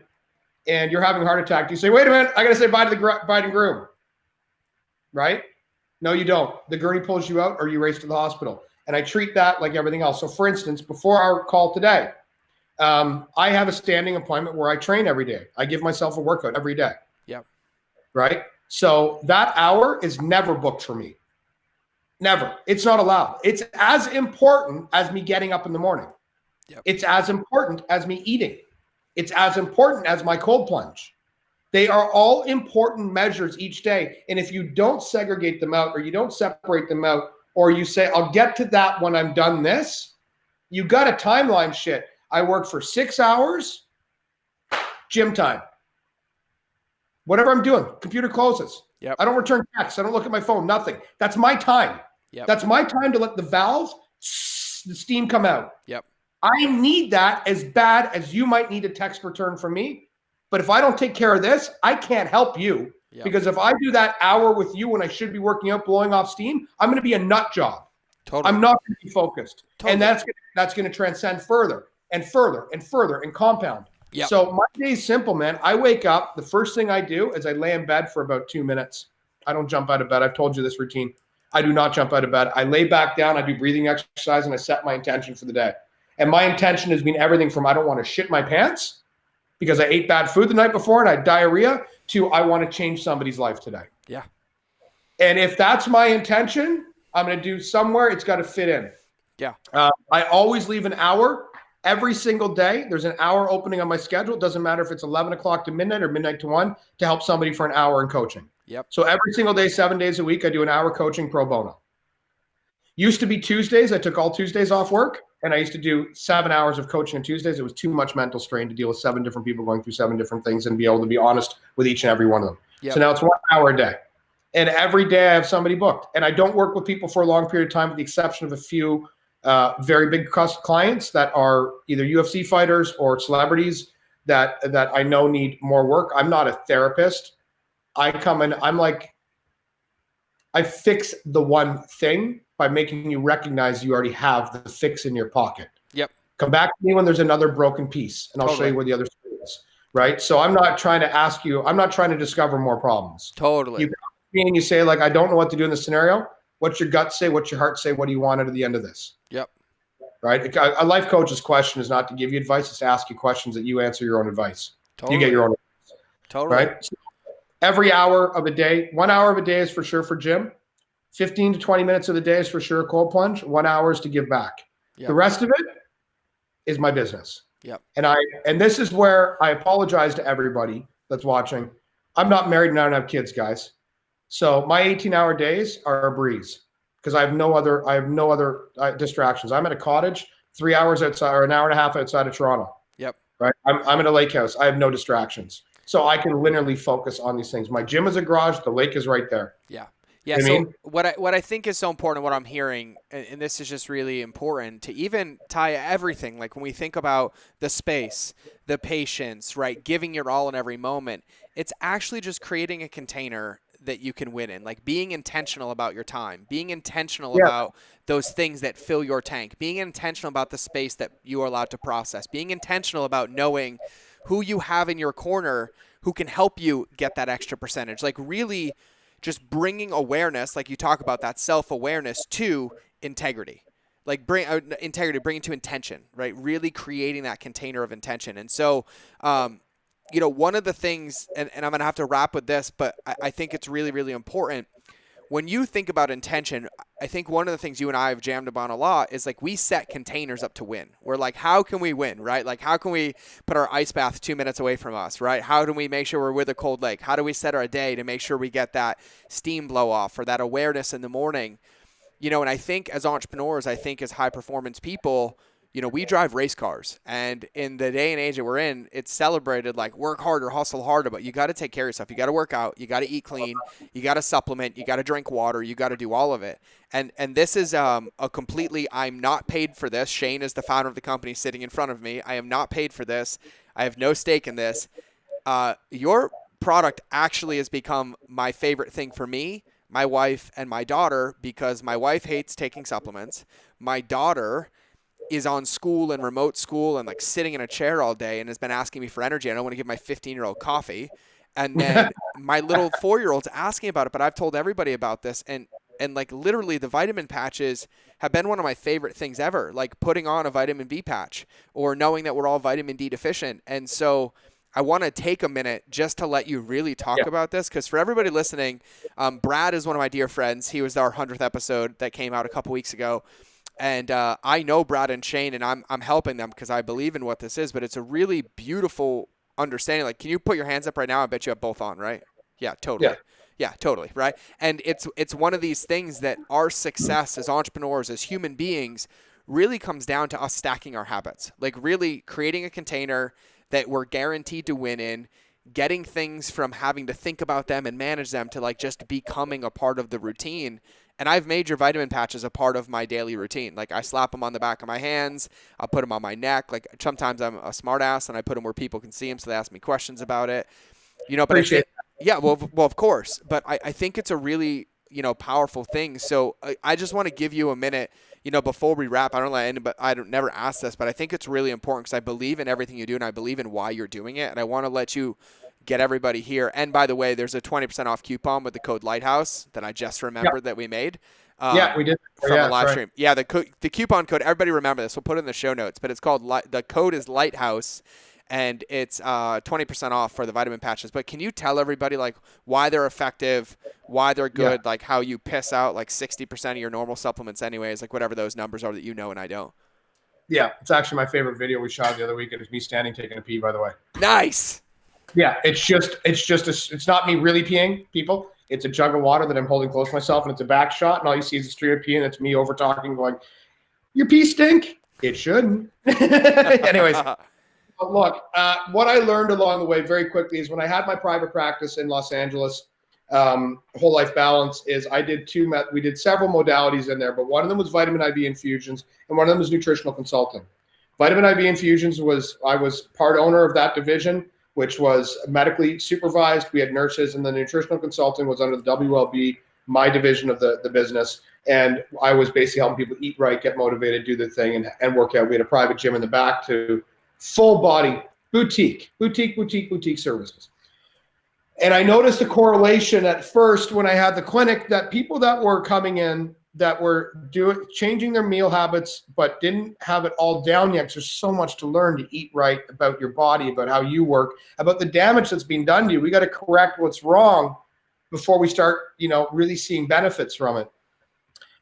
and you're having a heart attack, you say, wait a minute, I got to say bye to the bride and groom. Right? No, you don't. The gurney pulls you out or you race to the hospital. And I treat that like everything else. So for instance, before our call today, I have a standing appointment where I train every day. I give myself a workout every day. Yep. Right? So that hour is never booked for me. Never. It's not allowed. It's as important as me getting up in the morning. Yep. It's as important as me eating. It's as important as my cold plunge. They are all important measures each day. And if you don't segregate them out or you don't separate them out or you say, I'll get to that when I'm done this, you got a timeline shit. I work for 6 hours, gym time. Whatever I'm doing, computer closes. Yep. I don't return texts. I don't look at my phone, nothing. That's my time. Yep. That's my time to let the valve, the steam come out. Yep. I need that as bad as you might need a text return from me. But if I don't take care of this, I can't help you. Yep. Because if I do that hour with you when I should be working out, blowing off steam, I'm going to be a nut job. Totally. I'm not going to be focused. Totally. And that's going to transcend further and further and further and compound. Yep. So my day's simple, man. I wake up. The first thing I do is I lay in bed for about 2 minutes. I don't jump out of bed. I've told you this routine. I do not jump out of bed. I lay back down. I do breathing exercise and I set my intention for the day. And my intention has been everything from I don't want to shit my pants because I ate bad food the night before and I had diarrhea to I want to change somebody's life today. Yeah. And if that's my intention, I'm going to do somewhere. It's got to fit in. Yeah. I always leave an hour every single day. There's an hour opening on my schedule. It doesn't matter if it's 11 o'clock to midnight or midnight to 1 to help somebody for an hour in coaching. Yep. So every single day, 7 days a week, I do an hour coaching pro bono. Used to be Tuesdays. I took all Tuesdays off work and I used to do 7 hours of coaching on Tuesdays. It was too much mental strain to deal with 7 different people going through 7 different things and be able to be honest with each and every one of them. Yep. So now it's 1 hour a day. And every day I have somebody booked. And I don't work with people for a long period of time with the exception of a few very big clients that are either UFC fighters or celebrities that I know need more work. I'm not a therapist. I come in, I fix the one thing by making you recognize you already have the fix in your pocket. Yep. Come back to me when there's another broken piece and I'll show you where the other is. Right. So I'm not trying to ask you, I'm not trying to discover more problems. Totally. You come to me and you say, like, I don't know what to do in this scenario. What's your gut say? What's your heart say? What do you want out of the end of this? Yep. Right. A life coach's question is not to give you advice. It's to ask you questions that you answer your own advice. Totally. You get your own advice. Totally. Right. So every hour of a day, 1 hour of a day is for sure for gym. 15 to 20 minutes of the day is for sure cold plunge. 1 hour is to give back. Yep. The rest of it is my business. Yep. And this is where I apologize to everybody that's watching. I'm not married and I don't have kids, guys. So my 18-hour days are a breeze because I have no other distractions. I'm at a cottage 3 hours outside or an hour and a half outside of Toronto. Yep. Right. I'm at a lake house. I have no distractions. So I can linearly focus on these things. My gym is a garage. The lake is right there. Yeah. Yeah. So what I think is so important, what I'm hearing, and this is just really important to even tie everything. Like when we think about the space, the patience, right? Giving your all in every moment, it's actually just creating a container that you can win in, like being intentional about your time, being intentional about those things that fill your tank, being intentional about the space that you are allowed to process, being intentional about knowing who you have in your corner who can help you get that extra percentage. Like really just bringing awareness, like you talk about that self-awareness to integrity, like bring it to intention, right? Really creating that container of intention. And so, one of the things, and I'm going to have to wrap with this, but I think it's really, really important. When you think about intention, I think one of the things you and I have jammed upon a lot is like we set containers up to win. We're like, how can we win, right? Like how can we put our ice bath 2 minutes away from us, right? How do we make sure we're with a cold lake? How do we set our day to make sure we get that steam blow off or that awareness in the morning? And I think as entrepreneurs, I think as high performance people, we drive race cars, and in the day and age that we're in, it's celebrated like work harder, hustle harder, but you got to take care of yourself. You got to work out, you got to eat clean, you got to supplement, you got to drink water, you got to do all of it. And this is a completely, I'm not paid for this. Shane is the founder of the company sitting in front of me. I am not paid for this. I have no stake in this. Your product actually has become my favorite thing for me, my wife, and my daughter, because my wife hates taking supplements. My daughter is on school and remote school and like sitting in a chair all day and has been asking me for energy. I don't want to give my 15-year-old coffee. And then my little 4-year-old's asking about it, but I've told everybody about this. And like literally the vitamin patches have been one of my favorite things ever, like putting on a vitamin B patch or knowing that we're all vitamin D deficient. And so I want to take a minute just to let you really talk about this, because for everybody listening, Brad is one of my dear friends. He was our 100th episode that came out a couple weeks ago. And I know Brad and Shane, and I'm helping them because I believe in what this is, but it's a really beautiful understanding. Like, can you put your hands up right now? I bet you have both on, right? Yeah, totally. Yeah, totally. Right. And it's one of these things that our success as entrepreneurs, as human beings, really comes down to us stacking our habits, like really creating a container that we're guaranteed to win in, getting things from having to think about them and manage them to like just becoming a part of the routine. And I've made your vitamin patches a part of my daily routine. Like I slap them on the back of my hands. I'll put them on my neck. Like sometimes I'm a smart ass and I put them where people can see them, so they ask me questions about it. But Appreciate yeah, well, of course. But I think it's a really, powerful thing. So I just want to give you a minute, before we wrap. I don't let anybody, I don't never ask this, but I think it's really important because I believe in everything you do and I believe in why you're doing it. And I want to let you get everybody here. And by the way, there's a 20% off coupon with the code Lighthouse that I just remembered that we made. We did from a live stream. Yeah, the coupon code. Everybody remember this. We'll put it in the show notes. But it's called the code is Lighthouse, and it's 20% off for the vitamin patches. But can you tell everybody like why they're effective, why they're good, like how you piss out like 60% of your normal supplements anyways, like whatever those numbers are that you know and I don't. Yeah, it's actually my favorite video we shot the other week. It was me standing taking a pee, by the way. Nice. Yeah, it's not me really peeing, people. It's a jug of water that I'm holding close to myself, and it's a back shot, and all you see is a stream of pee, and it's me over talking, going, "Your pee stink." It shouldn't. Anyways, look, what I learned along the way very quickly is when I had my private practice in Los Angeles, Whole Life Balance, is I did we did several modalities in there, but one of them was vitamin IV infusions, and one of them was nutritional consulting. Vitamin IV infusions I was part owner of that division, which was medically supervised. We had nurses, and the nutritional consulting was under the WLB, my division of the business. And I was basically helping people eat right, get motivated, do the thing, and work out. We had a private gym in the back to full body boutique services. And I noticed a correlation at first when I had the clinic that people that were coming in that were changing their meal habits, but didn't have it all down yet. There's so much to learn to eat right, about your body, about how you work, about the damage that's being done to you. We got to correct what's wrong before we start, really seeing benefits from it.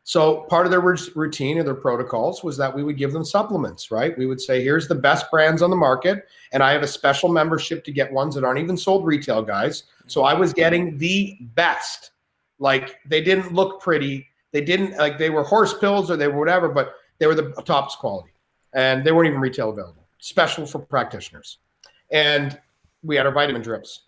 So part of their routine or their protocols was that we would give them supplements, right? We would say, here's the best brands on the market. And I have a special membership to get ones that aren't even sold retail, guys. So I was getting the best. Like, they didn't look pretty. They didn't, like, they were horse pills or they were whatever, but they were the top's quality. And they weren't even retail available. Special for practitioners. And we had our vitamin drips.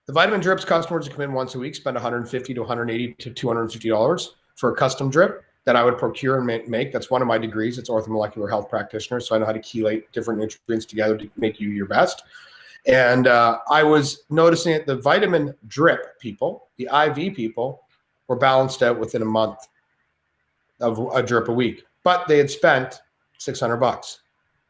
The vitamin drips customers would come in once a week, spend $150 to $180 to $250 for a custom drip that I would procure and make. That's one of my degrees. It's orthomolecular health practitioner. So I know how to chelate different nutrients together to make you your best. And I was noticing that the vitamin drip people, the IV people, were balanced out within a month of a drip a week, but they had spent $600,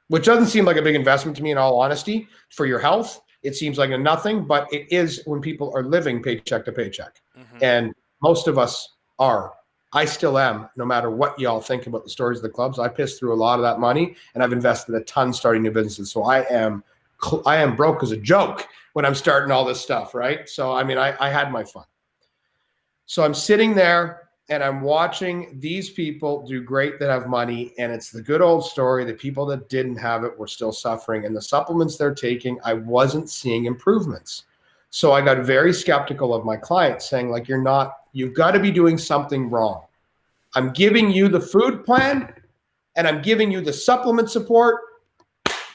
which doesn't seem like a big investment to me, in all honesty. For your health, it seems like a nothing, but it is when people are living paycheck to paycheck. Mm-hmm. And most of us are. I still am, no matter what y'all think about the stories of the clubs. I pissed through a lot of that money, and I've invested a ton starting new businesses. So I am broke as a joke when I'm starting all this stuff, right? So, I mean, I had my fun. So I'm sitting there and I'm watching these people do great that have money. And it's the good old story. The people that didn't have it were still suffering. And the supplements they're taking, I wasn't seeing improvements. So I got very skeptical of my clients, saying, like, you've got to be doing something wrong. I'm giving you the food plan and I'm giving you the supplement support.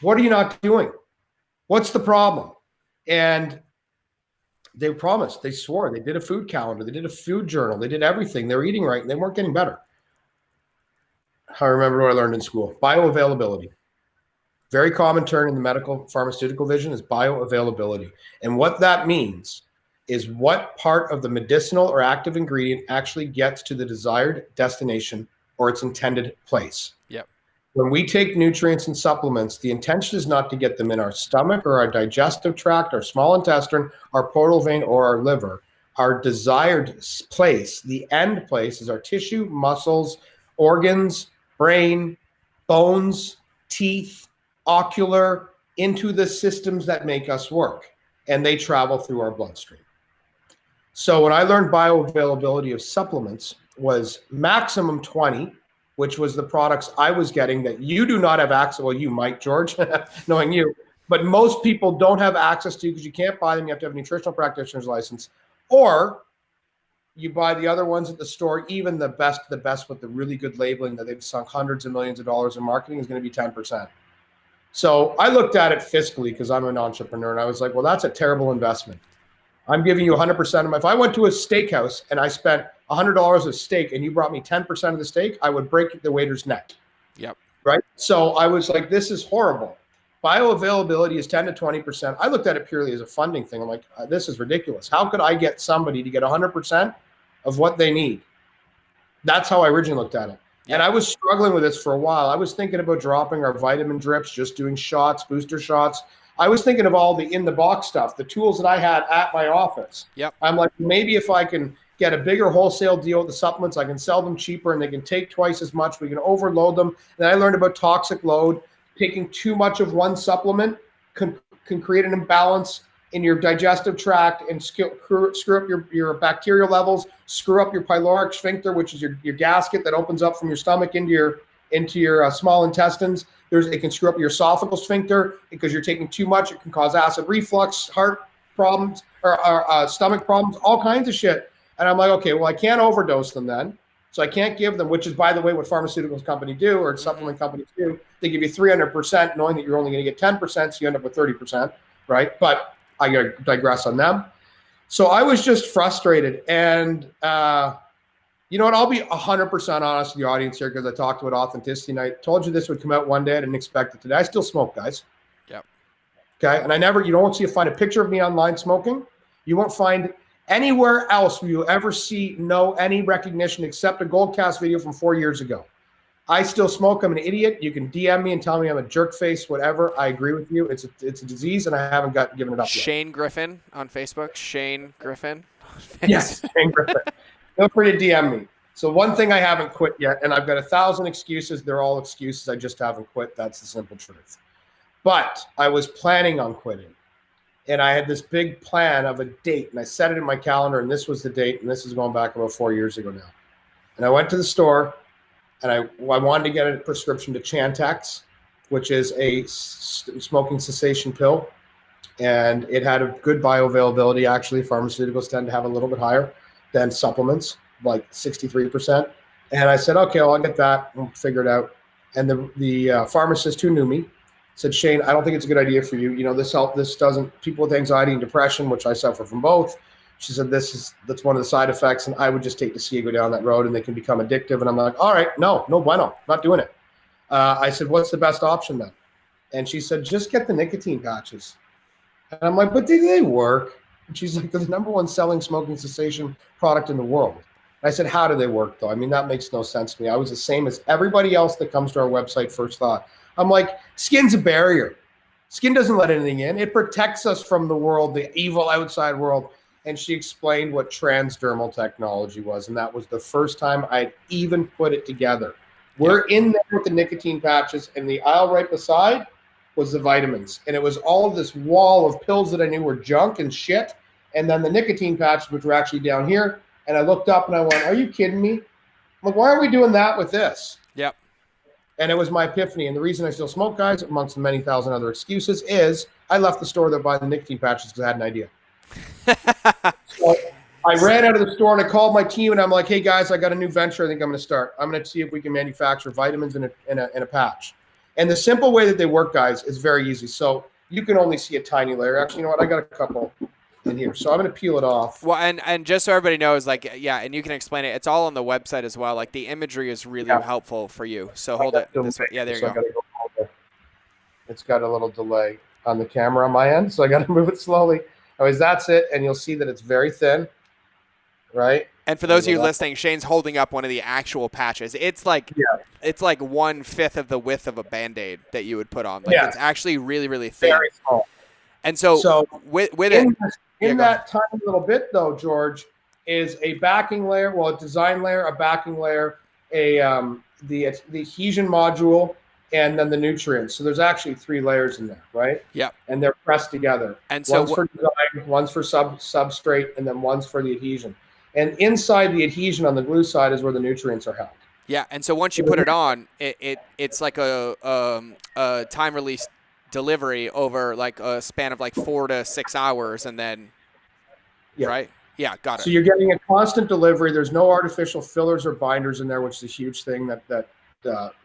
What are you not doing? What's the problem? And they promised, they swore, they did a food calendar, they did a food journal, they did everything. They were eating right and they weren't getting better. I remember what I learned in school. Bioavailability. Very common term in the medical pharmaceutical vision is bioavailability. And what that means is what part of the medicinal or active ingredient actually gets to the desired destination or its intended place. Yep. When we take nutrients and supplements, the intention is not to get them in our stomach or our digestive tract, our small intestine, our portal vein, or our liver. Our desired place, the end place, is our tissue, muscles, organs, brain, bones, teeth, ocular, into the systems that make us work. And they travel through our bloodstream. So when I learned bioavailability of supplements was maximum 20, which was the products I was getting that you do not have access. Well, you might, George, knowing you, but most people don't have access to because you can't buy them. You have to have a nutritional practitioner's license, or you buy the other ones at the store. Even the best with the really good labeling that they've sunk hundreds of millions of dollars in marketing is going to be 10%. So I looked at it fiscally because I'm an entrepreneur, and I was like, well, that's a terrible investment. I'm giving you 100% of my, if I went to a steakhouse and I spent $100 of steak and you brought me 10% of the steak, I would break the waiter's neck. Yep. Right. So I was like, this is horrible. Bioavailability is 10 to 20%. I looked at it purely as a funding thing. I'm like, this is ridiculous. How could I get somebody to get 100% of what they need? That's how I originally looked at it. Yep. And I was struggling with this for a while. I was thinking about dropping our vitamin drips, just doing shots, booster shots. I was thinking of all the in-the-box stuff, the tools that I had at my office. Yep. I'm like, maybe if I can get a bigger wholesale deal with the supplements, I can sell them cheaper and they can take twice as much. We can overload them. Then I learned about toxic load. Taking too much of one supplement can create an imbalance in your digestive tract and screw up your bacterial levels, screw up your pyloric sphincter, which is your gasket that opens up from your stomach into your small intestines. It can screw up your esophageal sphincter because you're taking too much. It can cause acid reflux, heart problems, or stomach problems, all kinds of shit. And I'm like, okay, well, I can't overdose them then. So I can't give them, which is, by the way, what pharmaceuticals companies do or supplement companies do. They give you 300% knowing that you're only going to get 10%, so you end up with 30%, right? But I digress on them. So I was just frustrated. And you know what? I'll be 100% honest with the audience here because I talked about authenticity. And I told you this would come out one day. I didn't expect it today. I still smoke, guys. Yep. Okay. And you don't find a picture of me online smoking. You won't find anywhere else will you ever see any recognition except a Gold Cast video from 4 years ago. I still smoke. I'm an idiot. You can DM me and tell me I'm a jerk face, whatever. I agree with you. It's a disease, and I haven't given it up yet. Shane Griffin on Facebook. Shane Griffin. Yes, Shane Griffin. Feel free to DM me. So one thing I haven't quit yet, and I've got 1,000 excuses. They're all excuses. I just haven't quit. That's the simple truth. But I was planning on quitting. And I had this big plan of a date, and I set it in my calendar, and this was the date, and this is going back about 4 years ago now. And I went to the store, and I wanted to get a prescription to Chantix, which is a smoking cessation pill. And it had a good bioavailability. Actually, pharmaceuticals tend to have a little bit higher than supplements, like 63%. And I said, okay, well, I'll get that. We'll figure it out. And the pharmacist who knew me said, Shane, I don't think it's a good idea for you. You know, this doesn't, people with anxiety and depression, which I suffer from both. She said, that's one of the side effects. And I would just take the C, go down that road, and they can become addictive. And I'm like, all right, no bueno, not doing it. I said, what's the best option then? And she said, just get the nicotine patches. And I'm like, but do they work? And she's like, they're the number one selling smoking cessation product in the world. And I said, how do they work though? I mean, that makes no sense to me. I was the same as everybody else that comes to our website first thought. I'm like, skin's a barrier. Skin doesn't let anything in. It protects us from the world, the evil outside world. And she explained what transdermal technology was. And that was the first time I'd even put it together. We're in there with the nicotine patches, and the aisle right beside was the vitamins. And it was all this wall of pills that I knew were junk and shit. And then the nicotine patches, which were actually down here. And I looked up and I went, are you kidding me? I'm like, why are we doing that with this? Yep. And it was my epiphany. And the reason I still smoke, guys, amongst the many thousand other excuses, is I left the store to buy the nicotine patches because I had an idea. So I ran out of the store and I called my team and I'm like, hey guys, I got a new venture. I think I'm going to start. I'm going to see if we can manufacture vitamins in a patch. And the simple way that they work, guys, is very easy. So you can only see a tiny layer. Actually, you know what? I got a couple in here. So I'm going to peel it off. Well, and just so everybody knows, like, yeah, and you can explain it. It's all on the website as well. Like, the imagery is really helpful for you. So hold it this way. Yeah, there you go. It's got a little delay on the camera on my end, so I got to move it slowly. Anyways, that's it, and you'll see that it's very thin, right? And for those of you listening, Shane's holding up one of the actual patches. It's like it's like 1/5 of the width of a Band-Aid that you would put on. Like it's actually really, really thin. Very small. And so with it, in that tiny little bit though, George, is a backing layer, well, a design layer, a backing layer, the adhesion module, and then the nutrients. So there's actually 3 layers in there, right? Yeah. And they're pressed together. And so one's for design, one's for substrate, and then one's for the adhesion. And inside the adhesion on the glue side is where the nutrients are held. Yeah, and so once you put it on, it's like a time release delivery over like a span of like 4 to 6 hours, and then right? Yeah, got it. So you're getting a constant delivery. There's no artificial fillers or binders in there, which is a huge thing that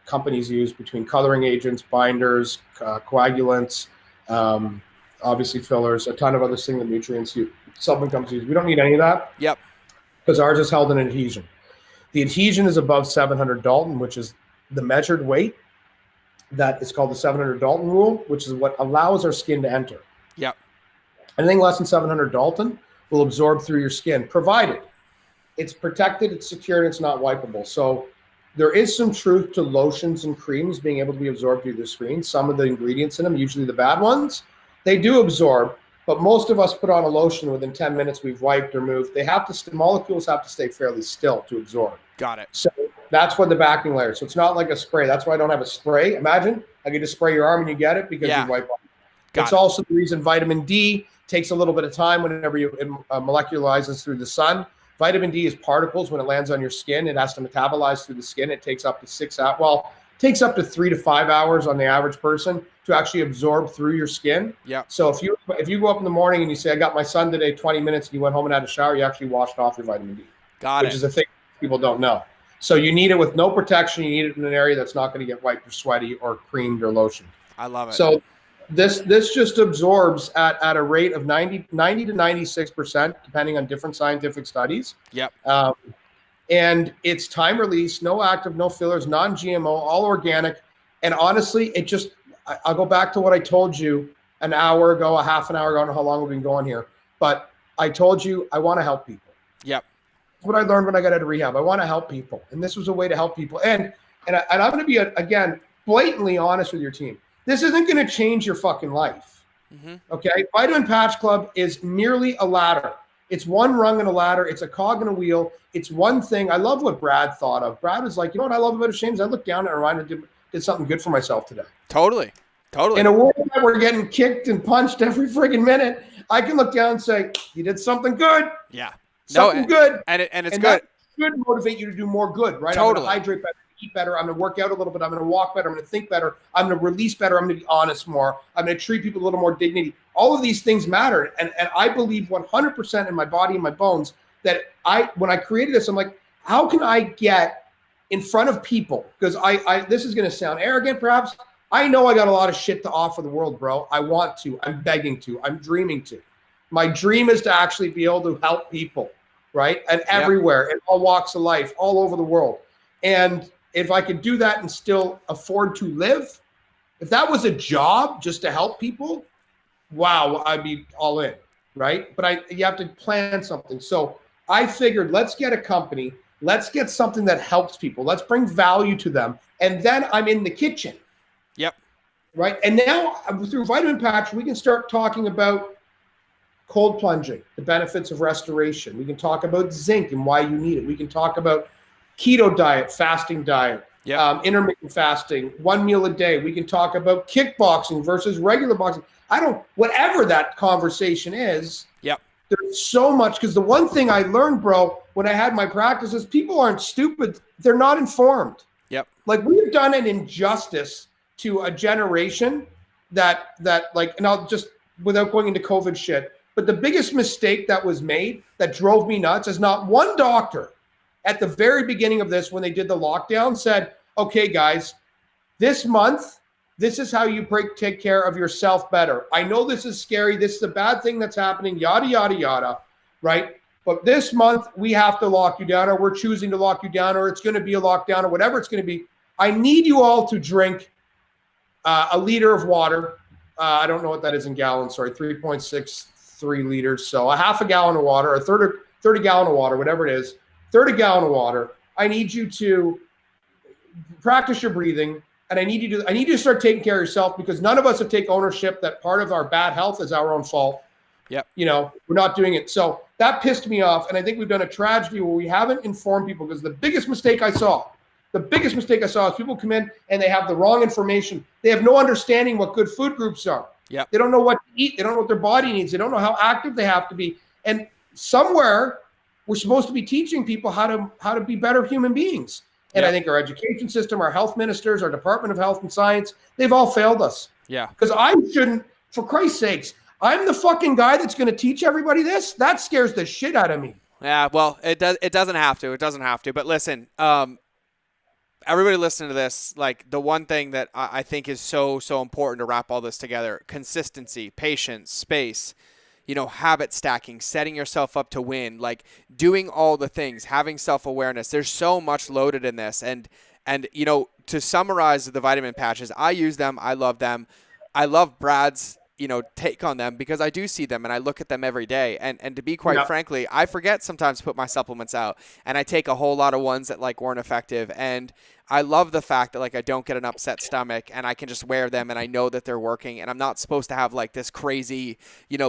companies use between coloring agents, binders, coagulants, obviously fillers, a ton of other things that nutrients supplement companies use. We don't need any of that. Yep. Because ours is held in adhesion. The adhesion is above 700 Dalton, which is the measured weight. That is called the 700 Dalton rule, which is what allows our skin to enter. Yep. Anything less than 700 Dalton will absorb through your skin, provided it's protected, it's secured, and it's not wipeable. So there is some truth to lotions and creams being able to be absorbed through the screen. Some of the ingredients in them, usually the bad ones, they do absorb. But most of us put on a lotion within 10 minutes, we've wiped or moved. They have to, molecules have to stay fairly still to absorb. Got it. So that's what the backing layer. So it's not like a spray. That's why I don't have a spray. Imagine I could just spray your arm and you get it because you wipe off. It's also the reason vitamin D takes a little bit of time whenever it molecularizes through the sun. Vitamin D is particles. When it lands on your skin, it has to metabolize through the skin. It takes up to 6 hours. Well, it takes up to 3 to 5 hours on the average person to actually absorb through your skin. Yeah. So if you go up in the morning and you say, I got my sun today, 20 minutes, and you went home and had a shower, you actually washed off your vitamin D. Which is a thing people don't know. So you need it with no protection. You need it in an area that's not going to get wiped or sweaty or creamed or lotioned. I love it. So this just absorbs at a rate of 90 to 96%, depending on different scientific studies. Yep. And it's time release, no active, no fillers, non-GMO, all organic. And honestly, I'll go back to what I told you an hour ago, a half an hour ago. I don't know how long we've been going here, but I told you I want to help people. Yep. That's what I learned when I got out of rehab. I want to help people. And this was a way to help people. And I'm going to be, again, blatantly honest with your team. This isn't going to change your fucking life. Mm-hmm. Okay? Vitamin Patch Club is merely a ladder. It's one rung in a ladder. It's a cog in a wheel. It's one thing. I love what Brad thought of. Brad was like, you know what I love about it, Shane? I looked down and reminded did something good for myself today. Totally. In a world that we're getting kicked and punched every friggin' minute, I can look down and say, you did something good. Yeah. Something good. And it's good. That should motivate you to do more good, right? Totally. I'm going to hydrate better, eat better. I'm going to work out a little bit. I'm going to walk better. I'm going to think better. I'm going to release better. I'm going to be honest more. I'm going to treat people with a little more dignity. All of these things matter. And I believe 100% in my body and my bones that when I created this, I'm like, how can I get in front of people? Because this is going to sound arrogant, perhaps. I know I got a lot of shit to offer the world, bro. I want to. I'm begging to. I'm dreaming to. My dream is to actually be able to help people, right? And everywhere, in all walks of life, all over the world. And if I could do that and still afford to live, if that was a job just to help people, wow, I'd be all in, right? But you have to plan something. So I figured, let's get a company. Let's get something that helps people. Let's bring value to them. And then I'm in the kitchen. Yep. Right. And now through Vitamin Patch, we can start talking about cold plunging, the benefits of restoration. We can talk about zinc and why you need it. We can talk about keto diet, fasting diet, intermittent fasting, 1 meal a day. We can talk about kickboxing versus regular boxing. Whatever that conversation is. Yep. There's so much, because the one thing I learned, bro, when I had my practices, people aren't stupid. They're not informed. Yep. Like, we've done an injustice to a generation that like, and I'll just, without going into COVID shit, But the biggest mistake that was made that drove me nuts is not one doctor at the very beginning of this, when they did the lockdown, said, okay, guys, this month, this is how you take care of yourself better. I know this is scary. This is a bad thing that's happening, yada, yada, yada, right? But this month, we have to lock you down, or we're choosing to lock you down, or it's going to be a lockdown, or whatever it's going to be. I need you all to drink a liter of water. I don't know what that is in gallons, sorry, 3.63 liters. So a half a gallon of water, a 30 gallon of water, whatever it is, 30 gallon of water. I need you to practice your breathing. And I need you to start taking care of yourself, because none of us have taken ownership that part of our bad health is our own fault. Yep. We're not doing it. So that pissed me off. And I think we've done a tragedy where we haven't informed people, because the biggest mistake I saw is people come in and they have the wrong information. They have no understanding what good food groups are. Yep. They don't know what to eat. They don't know what their body needs. They don't know how active they have to be. And somewhere we're supposed to be teaching people how to be better human beings. And I think our education system, our health ministers, our Department of Health and Science, they've all failed us. Yeah. Because I shouldn't, for Christ's sakes, I'm the fucking guy that's going to teach everybody this? That scares the shit out of me. Yeah, well, it doesn't have to. It doesn't have to. But listen, everybody listening to this, like, the one thing that I think is so important to wrap all this together: consistency, patience, space, habit stacking, setting yourself up to win, like doing all the things, having self-awareness. There's so much loaded in this. And to summarize the vitamin patches, I use them. I love them. I love Brad's, take on them, because I do see them and I look at them every day. And to be quite frankly, I forget sometimes to put my supplements out, and I take a whole lot of ones that weren't effective. And I love the fact that I don't get an upset stomach, and I can just wear them and I know that they're working, and I'm not supposed to have this crazy,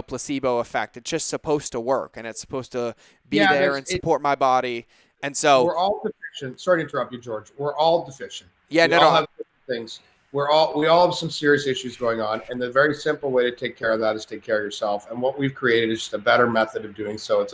placebo effect. It's just supposed to work, and it's supposed to be there and support my body. And so we're all deficient. Sorry to interrupt you, George. We're all deficient. Yeah, we all have different things. We all have some serious issues going on, and the very simple way to take care of that is take care of yourself. And what we've created is just a better method of doing so. It's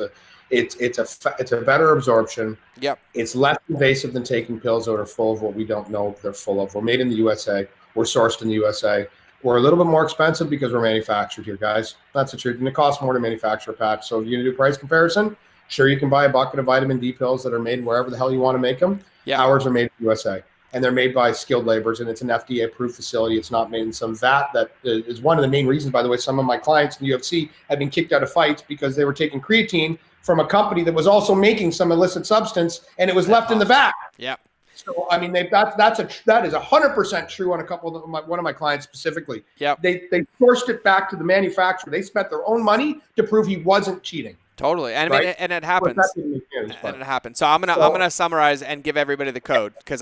a better absorption. Yep. It's less invasive than taking pills that are full of what we don't know they're full of. We're made in the USA. We're sourced in the USA. We're a little bit more expensive because we're manufactured here, guys. That's the truth. And it costs more to manufacture a patch. So if you're going to do price comparison, sure, you can buy a bucket of vitamin D pills that are made wherever the hell you want to make them. Yeah. Ours are made in the USA. And they're made by skilled laborers, and it's an FDA-approved facility. It's not made in some vat. That is one of the main reasons, by the way, some of my clients in the UFC have been kicked out of fights because they were taking creatine from a company that was also making some illicit substance, and it was left in the vat. Yeah. So I mean, that is 100% true on a couple of one of my clients specifically. Yeah. They forced it back to the manufacturer. They spent their own money to prove he wasn't cheating. Totally. And right? I mean, and it happens. And it happens. So I'm gonna summarize and give everybody the code, because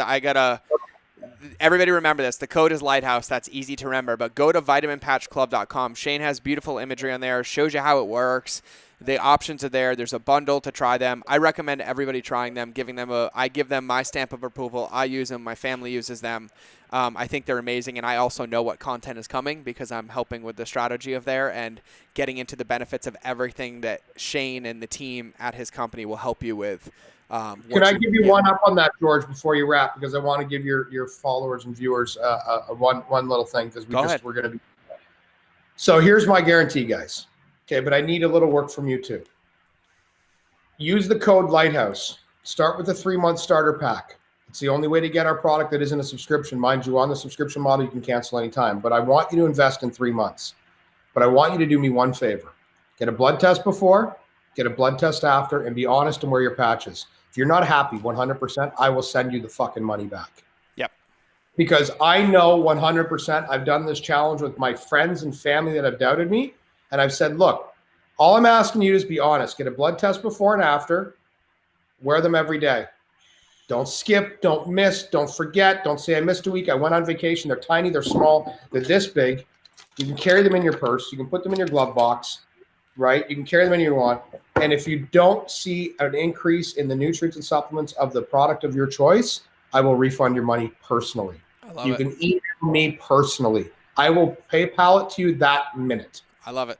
everybody remember this. The code is Lighthouse. That's easy to remember. But go to vitaminpatchclub.com. Shane has beautiful imagery on there. Shows you how it works. The options are there. There's a bundle to try them. I recommend everybody trying them, I give them my stamp of approval. I use them. My family uses them. I think they're amazing, and I also know what content is coming because I'm helping with the strategy of there and getting into the benefits of everything that Shane and the team at his company will help you with. Can I give you one up on that, George, before you wrap? Because I want to give your followers and viewers one little thing, because we're going to be. So here's my guarantee, guys. Okay, but I need a little work from you too. Use the code Lighthouse. Start with a 3-month starter pack. It's the only way to get our product that isn't a subscription. Mind you, on the subscription model, you can cancel anytime. But I want you to invest in 3 months. But I want you to do me one favor. Get a blood test before, get a blood test after, and be honest and wear your patches. If you're not happy 100%, I will send you the fucking money back. Yep. Because I know 100%, I've done this challenge with my friends and family that have doubted me. And I've said, look, all I'm asking you is be honest. Get a blood test before and after. Wear them every day. Don't skip. Don't miss. Don't forget. Don't say I missed a week. I went on vacation. They're tiny. They're small. They're this big. You can carry them in your purse. You can put them in your glove box, right? You can carry them anywhere you want. And if you don't see an increase in the nutrients and supplements of the product of your choice, I will refund your money personally. You can email me personally. I will PayPal it to you that minute. I love it.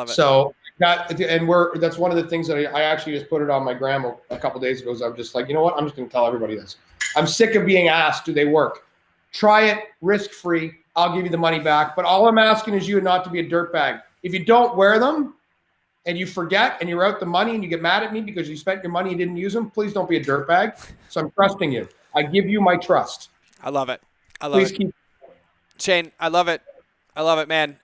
So that's one of the things that I actually just put it on my gram a couple of days ago. I'm just like, you know what? I'm just going to tell everybody this. I'm sick of being asked, do they work? Try it risk-free. I'll give you the money back. But all I'm asking is you not to be a dirtbag. If you don't wear them, and you forget and you're out the money and you get mad at me because you spent your money and didn't use them, please don't be a dirtbag. So I'm trusting you. I give you my trust. I love it. Please keep. Shane, I love it. I love it, man.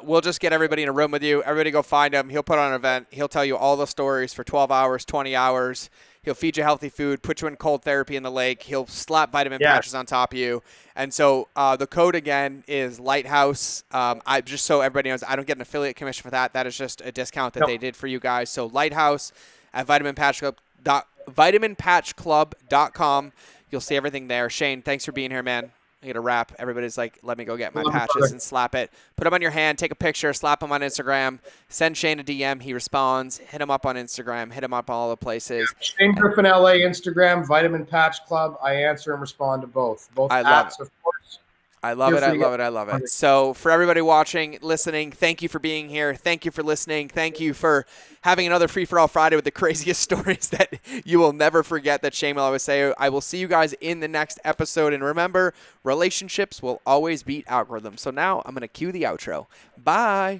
We'll just get everybody in a room with you. Everybody go find him. He'll put on an event. He'll tell you all the stories for 12 hours, 20 hours. He'll feed you healthy food, put you in cold therapy in the lake. He'll slap vitamin patches on top of you. And so the code, again, is Lighthouse. I just so everybody knows, I don't get an affiliate commission for that. That is just a discount that they did for you guys. So Lighthouse at vitaminpatchclub.com. You'll see everything there. Shane, thanks for being here, man. I get a wrap. Everybody's like, let me go get my patches and slap it. Put them on your hand, take a picture, slap them on Instagram, send Shane a DM. He responds. Hit him up on Instagram. Hit him up on all the places. Shane Griffin LA, Instagram, Vitamin Patch Club. I answer and respond to both. Both apps, of course. I love it. I love it. I love it. So for everybody watching, listening, thank you for being here. Thank you for listening. Thank you for having another Free For All Friday with the craziest stories that you will never forget that Shane will always say. I will see you guys in the next episode. And remember, relationships will always beat algorithms. So now I'm going to cue the outro. Bye.